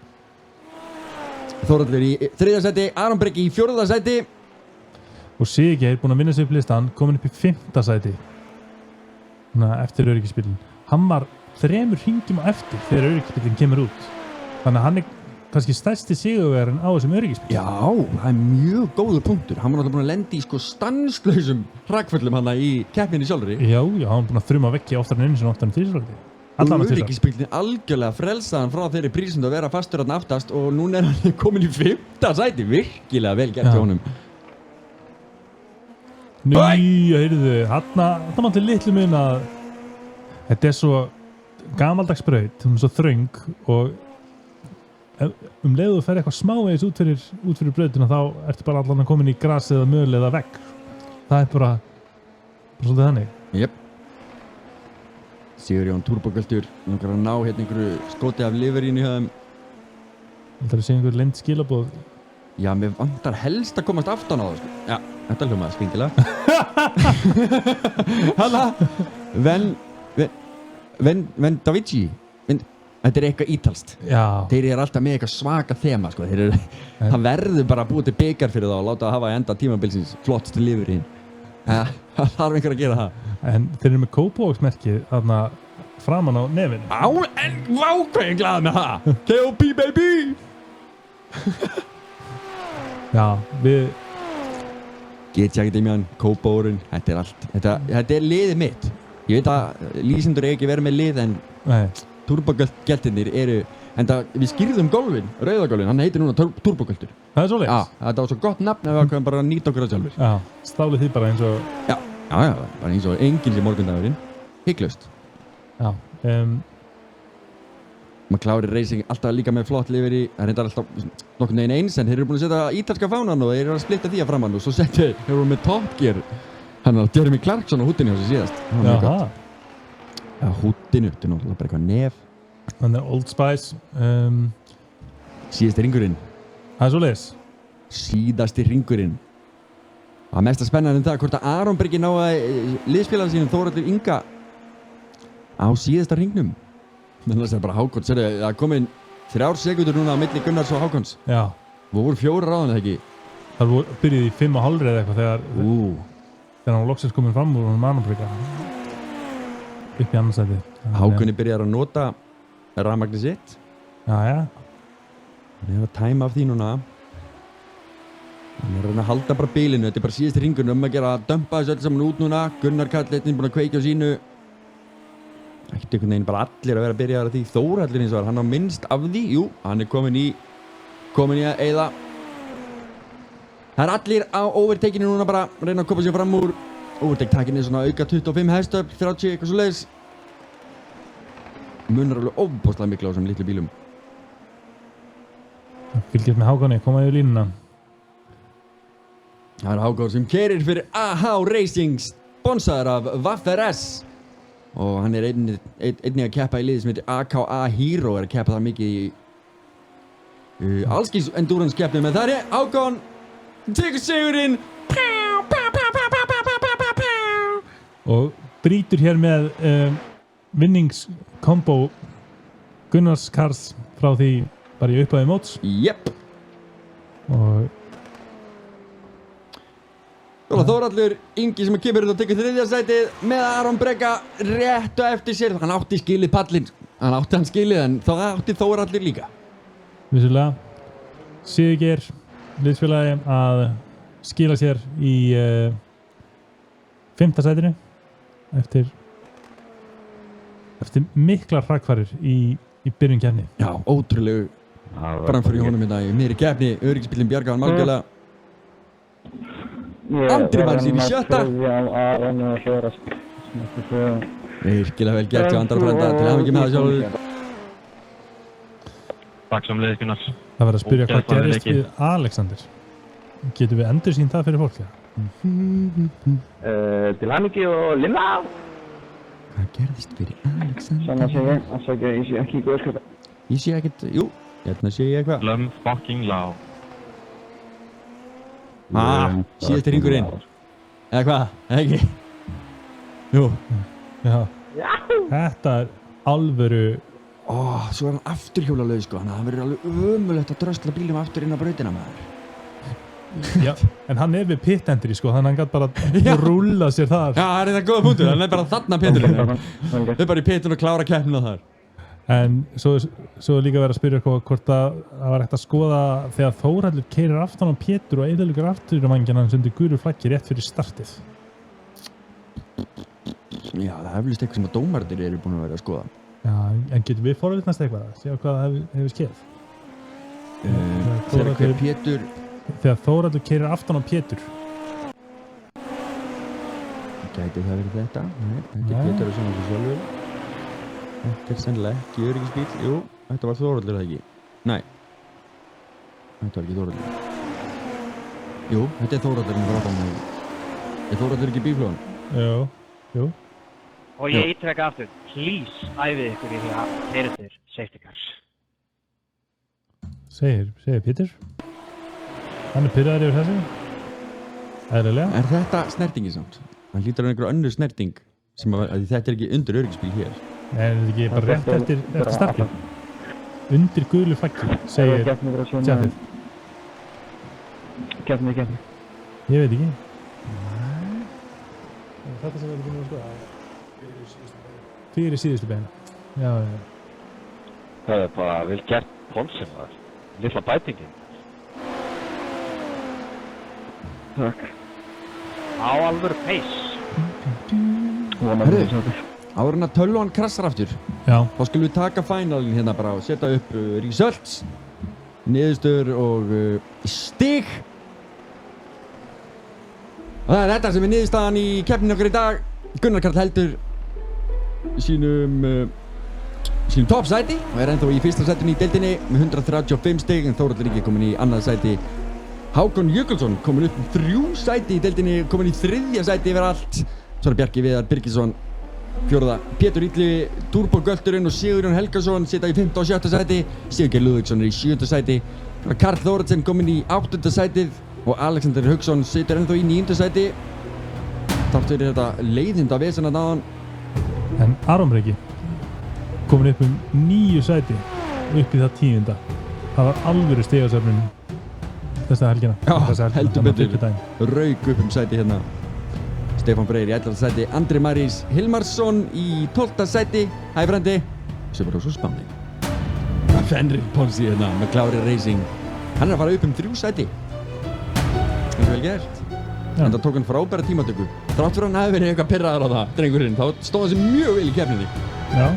Þórhallur í 3. sæti, Aron Breki í 4. sæti. Og Siggeir búinn að vinna sig upp listan, kominn upp í 5. sæti. Eftir öryggisbílinn. Hann var 3 hringjum á eftir þegar öryggisbílinn kemur út. Þannig að hann er kannski stærsti sigurvegarinn á þessum öryggisbíl. Já, það er mjög góður punktur. Hann var náttúrulega búinn að lenda í stanslausum hrakföllum hana í keppninni sjálfri. Já, hann var búinn að þruma vekki oftar en einu sinni oftar en þrísvöldi. Og öryggisbílinn algjörlega frelsaðan frá þeirri prísund að vera fastur þarna aftast og núna er hann komin í 5. sæti. Virkilega vel gert hjá honum. Heyrðu, þarna mátti litlu mun að þetta er svo gamaldags braut, hún er svo þröng og leiðu þú fer eitthvað smávegis út fyrir brautuna þá ertu bara allan að komin í gras eða möl eða vegg. Það er bara svolítið þannig. Jep. Sigurjón Turbogöldur, nokkar að ná hérna einhverju skoti af liverínu hjá þeim. Það er að segja einhver leynd skilaboð. Já, mér vantar helst að komast aftan á það, sko. Já, þetta hljómaði skringilega. Hanna, Ven Davici. Þetta er eitthvað ítalst. Já. Þeir eru alltaf með eitthvað svaka þema, sko. Hann verður bara að búa til byggar fyrir það og láta það hafa í enda tímabilsins flottstu liverín. Það þarf einhver að gera það. En þeir eru með Kópavogsmerkið þarna framan á nefinu. En vá hvað ég er glad með það. KOP baby. Já, við GT Akademían, Kópavogurinn, þetta er allt. Þetta er liðið mitt. Ég veit að lýsendur ekki verið með lið en Turbogöltirnir eru, en við skýrðum golfin, rauðagolfin, hann heitir núna Turbogöltur. Það er svoleiðis? Já, þetta var svo gott nafn að við ákveðum bara að nýta okkur að sjálfur. Já, stálið því bara eins og... Já, bara eins og enginn sem morgundagurinn. Hygglust. Já. McLaren Racing alltaf líka með flott livery, það reyndar alltaf nokkurn veginn eins, en þeir eru búin að setja ítalska fánan og þeir eru að splitta því að framann og svo þeir eru með Top Gear, hann var Jeremy Clarkson á húttinu á sig síðast. Jaha. Já, húttinu, þetta er náttúrulega bara eitthvað nef. Þannig að Old Spice. Síðasti ringurinn. Það er svoleiðis. Síðasti ringurinn. Það mest að spennan það hvort að Aron Breki ná að liðsfélagann sínum Þórhallur Inga á síðasta ringnum. Þannig að það er bara Hákon, sérðu, það er komin 3 sekúndur núna á milli Gunnars og Hákons. Já. Það voru 4 ráðan eða ekki? Það byrjuði í 5,5 eða eitthvað þegar hann loksins komin fram úr honum Aron Breka. Upp í annarsæti. Hákonni byrjar að nota rafmagnið sitt. Já. Hann er að tæma af því núna. Hann er að reyna að halda bara bilinu, þetta er bara síðasti ringurinn að gera að dömpa þessu öll saman út núna. Gunnar Karl einnig búinn að kveikja á sínu. Ekkert einhvern veginn bara allir að vera að byrja að því. Þórhallur eins og var, hann á minnst af því. Jú, hann er komin í að eyða. Það er allir á overtakinu núna bara að reyna að koma sér fram úr. Overtake-takin er svona auka 25 hestöfl, 30 eitthvað svo leiðis. Munar alveg ofboðslega miklu á þessum litlu bílum. Fylgjast með Hákonni, koma yfir línuna. Það er Hákon sem keyrir fyrir AH Racing, sponsaður af Vaffer-S. Og hann er einnig að keppa í liði sem heitir AKA Hero, er að keppa það mikið í allskins endurance keppnum. En það er Hákon, tekur sigurinn. Og brýtur hér með vinningskombo Gunnars Karls frá því bara í upphafi móts. Jepp. Og Þórhallur Ingi sem kemur og tekur 3. sætið með Aron Breka rétt á eftir sér. Hann átti skilið pallinn. Hann átti hann skilið en þá átti Þórhallur líka. Vissulega. Siggeir, liðsfélagi að skila sér í 5. sætinu eftir miklar hrakfarir í byrjun keppni. Já, ótrúlegu framfyrir honum hérna í miðri keppni, öryggisbílinn bjargaði hann algjörlega. Andri Maris í sjötta. Virkilega vel gert hjá Andra frænda, til hamingju með það sjálfur. Takk sem leiðis Gunnar. Það verður að spyrja hvað gerist við Alexander. Getum við endursýnt það fyrir fólk? Til hamingju og Linda. Hvað gerðist fyrir Alexander? Svona sé ég, afsakið, ég sé ekki í góðskapið. Ég sé ekkert, jú, hérna sé ég eitthvað. Slum fucking loud. Síðasti hringurinn. Eða hvað, eða ekki? Jú. Já. Þetta er alvöru... Svo er hann afturhjólalauð sko, þannig að það verður alveg ömulegt að drösla bílum aftur inn á brautina maður. Já, en hann er við pit-entry sko, þannig að hann gæti bara rúlla sér þar. Já, það er það góða punktur, hann er bara þarna piturinn. Þau er bara í pitun og klára keppnina þar. En svo er líka verið að spyrja hvort það var hægt að skoða þegar Þórhallur keyrir aftan á Pétur og eyðileggur afturvængina hans undir gulu flaggi rétt fyrir startið. Já, það er eflust eitthvað sem að dómarnir eru búin að vera að skoða. Já, en getum við forvitnast eitthvað að sjá hvað það hefur skeið? Þegar hver Pétur... Þegar Þórhallur keyrir aftan á Pétur. Gæti það verið þetta? Nei, þetta er Pétur og svona þessu sjálfur. Þetta er sennilega ekki öryggisbíl. Jú, þetta var Þórhallur eða ekki? Nei. Þetta var ekki Þórhallur. Jú, þetta er Þórhallur en það var áfram. Er Þórhallur ekki í bílflóðan? Jú. Og ég ítreka aftur, please æfið ykkur í því að keyra þér safety cars. Segir Pétur. Hann er pirraður yfir þessu. Eðlilega. Er þetta snertingi samt? Hann hlýtur á einhverju önnur snerting sem að þetta er ekki undir öryggisbíl hér. Nei, er þetta ekki bara rétt eftir startið? Undir gulu flaggi, segir Tjafið. Keppni. Ég veit ekki. Þetta sem við erum búin að skoða. Fyrir síðustu beina. Já. Það er bara vel gert Ponsen þar. Lilla bætingin. Takk. Á alvöru pace. Herru, áður en að tölvan krassar aftur. Já. Þá skulum við taka finalin hérna bara og setja upp results, niðurstöður og stig. Og það er þetta sem er niðurstaðan í keppninu okkar í dag. Gunnar Karl heldur sínum toppsæti og er ennþá í fyrsta sætinu í deildinni með 135 stig, en Þórhallur Ingi kominn í annað sæti. Hákon Jökulsson kominn upp 3 sæti í deildinni, kominn í 3. sæti yfir allt. Svo er Bjarki Viðar Birgisson 4. Pétur Ítli Turbo Gölturinn og Sigurjón Helgason sita í 5. og 7. sæti. Sigurgeir Lúðvíksson er í 7. sæti. Karl Þórhallsson kominn í 8. sætið og Alexander Hauksson situr ennþá í 9. sæti. Þátt fyrir þetta leiðinda vesen að náðan. En Aron Breki komin upp 9 sæti upp í það 10. Það var alvöru stigasöfnun þessa helgina. Já, heldur betur. Rauk upp sæti hérna. Stefán Freyr í 11. sæti. Andri Maris Hilmarsson í 12. sæti. Hæ frændi. Svo bara svo spáni. Fenrir Ponsi hérna með Klári Racing. Hann er að fara upp 3 sæti. Það er vel gert. En það tók hann frábæra tímatöku. Þrátt fyrir hann hafi verið eitthvað pirraður á það, drengurinn, þá stóð hann sér mjög vel í keppninni. Já.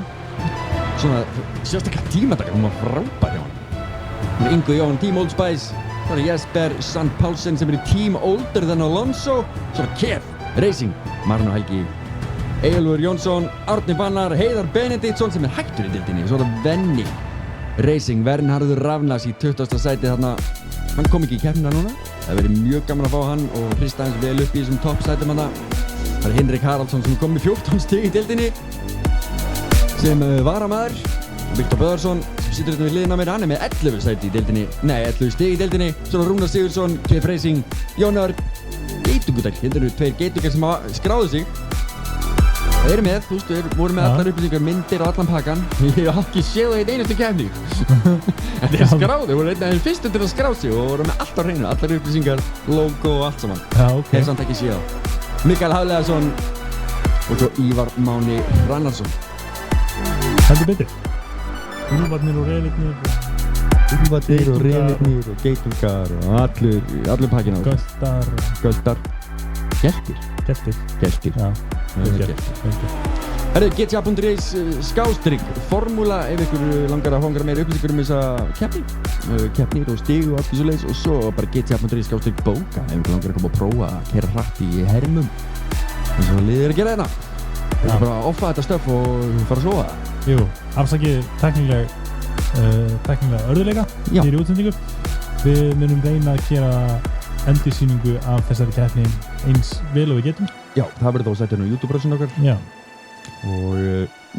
Svona sérstaklega tímataka, hann var frábær hjá hann. Hann er Ingo Jón, Team Old Spice. Svo er Jesper Sand Paulsen sem er í Team Older Than Alonso. Svo er Kev Racing, Marno Helgi. Eyjólfur Jónsson, Árni Fannar, Heiðar Benediktsson sem er hættur í deildinni. Svo er það Venni Racing, Vernharður Ravnas í 20. sæti þarna. Hann kom ekki í keppnina núna. Það verið mjög gaman að fá hann og hrista hans vel upp í þessum toppsætum hann. Það er Henrik Haraldsson sem kom með 14 stig í deildinni sem varamaður. Viktor Böðarsson sem situr hérna við hliðina á mér, hann er með 11 sæti í deildinni. Nei, 11 stig í deildinni. Svo er Rúnar Sigurðsson, Kev Racing, Jón Örn, Geitungutar. Hérna eru 2 geitungar sem skráðu sig. Það eru með, þú veist, við vorum með allar upplýsingar, myndir og allan pakkan. Ég hef ekki séð það í einustu keppni. En þeir skráðu, þeir voru einn af þeim fyrstu til að skrá sig og voru með allt á hreinu, allar upplýsingar, logo og allt saman. Já, ok. Hef samt ekki séð það. Mikael Hafleðarsson og svo Ívar Máni Rannarsson. Heldur betur. Úlfarnir og Reyðirnir. Úlfarnir og Reyðirnir og Geitungar og allur pakkin á þetta. Göldar. Geltir. Geltir. Geltir. Já. Vel gert. Herðu, GTA.is skástrygg formúla ef ykkur langar að fanga meira upplýsingur þessa keppni. Keppnir og stig og allt því svo leiðis og svo bara GTA.is skástrygg bóka ef ykkur langar að koma að prófa að keyra hratt í hermum. eins og liðið að gera þetta. Það er bara að offa þetta stöf og fara að sofa. Jú, afsakið tæknilega örðuleika hér í útsendingu. Við munum reyna að gera endursýningu af þessari keppni eins vel og við getum. Já, það verður þá að setja hérna á YouTube-bröðsinn okkar. Já. Og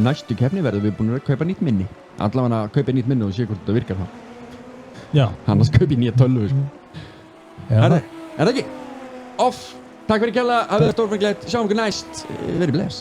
næstu keppni verðum við búin að kaupa nýtt minni. Allavega að kaupa nýtt minni og sé hvort þetta virkar það. Já. Annars kaupi nýja tölvu, sko. Er það ekki? Off! Takk fyrir kjalla, hafið það stórfenglegt, sjáum okkur næst. Verið bless.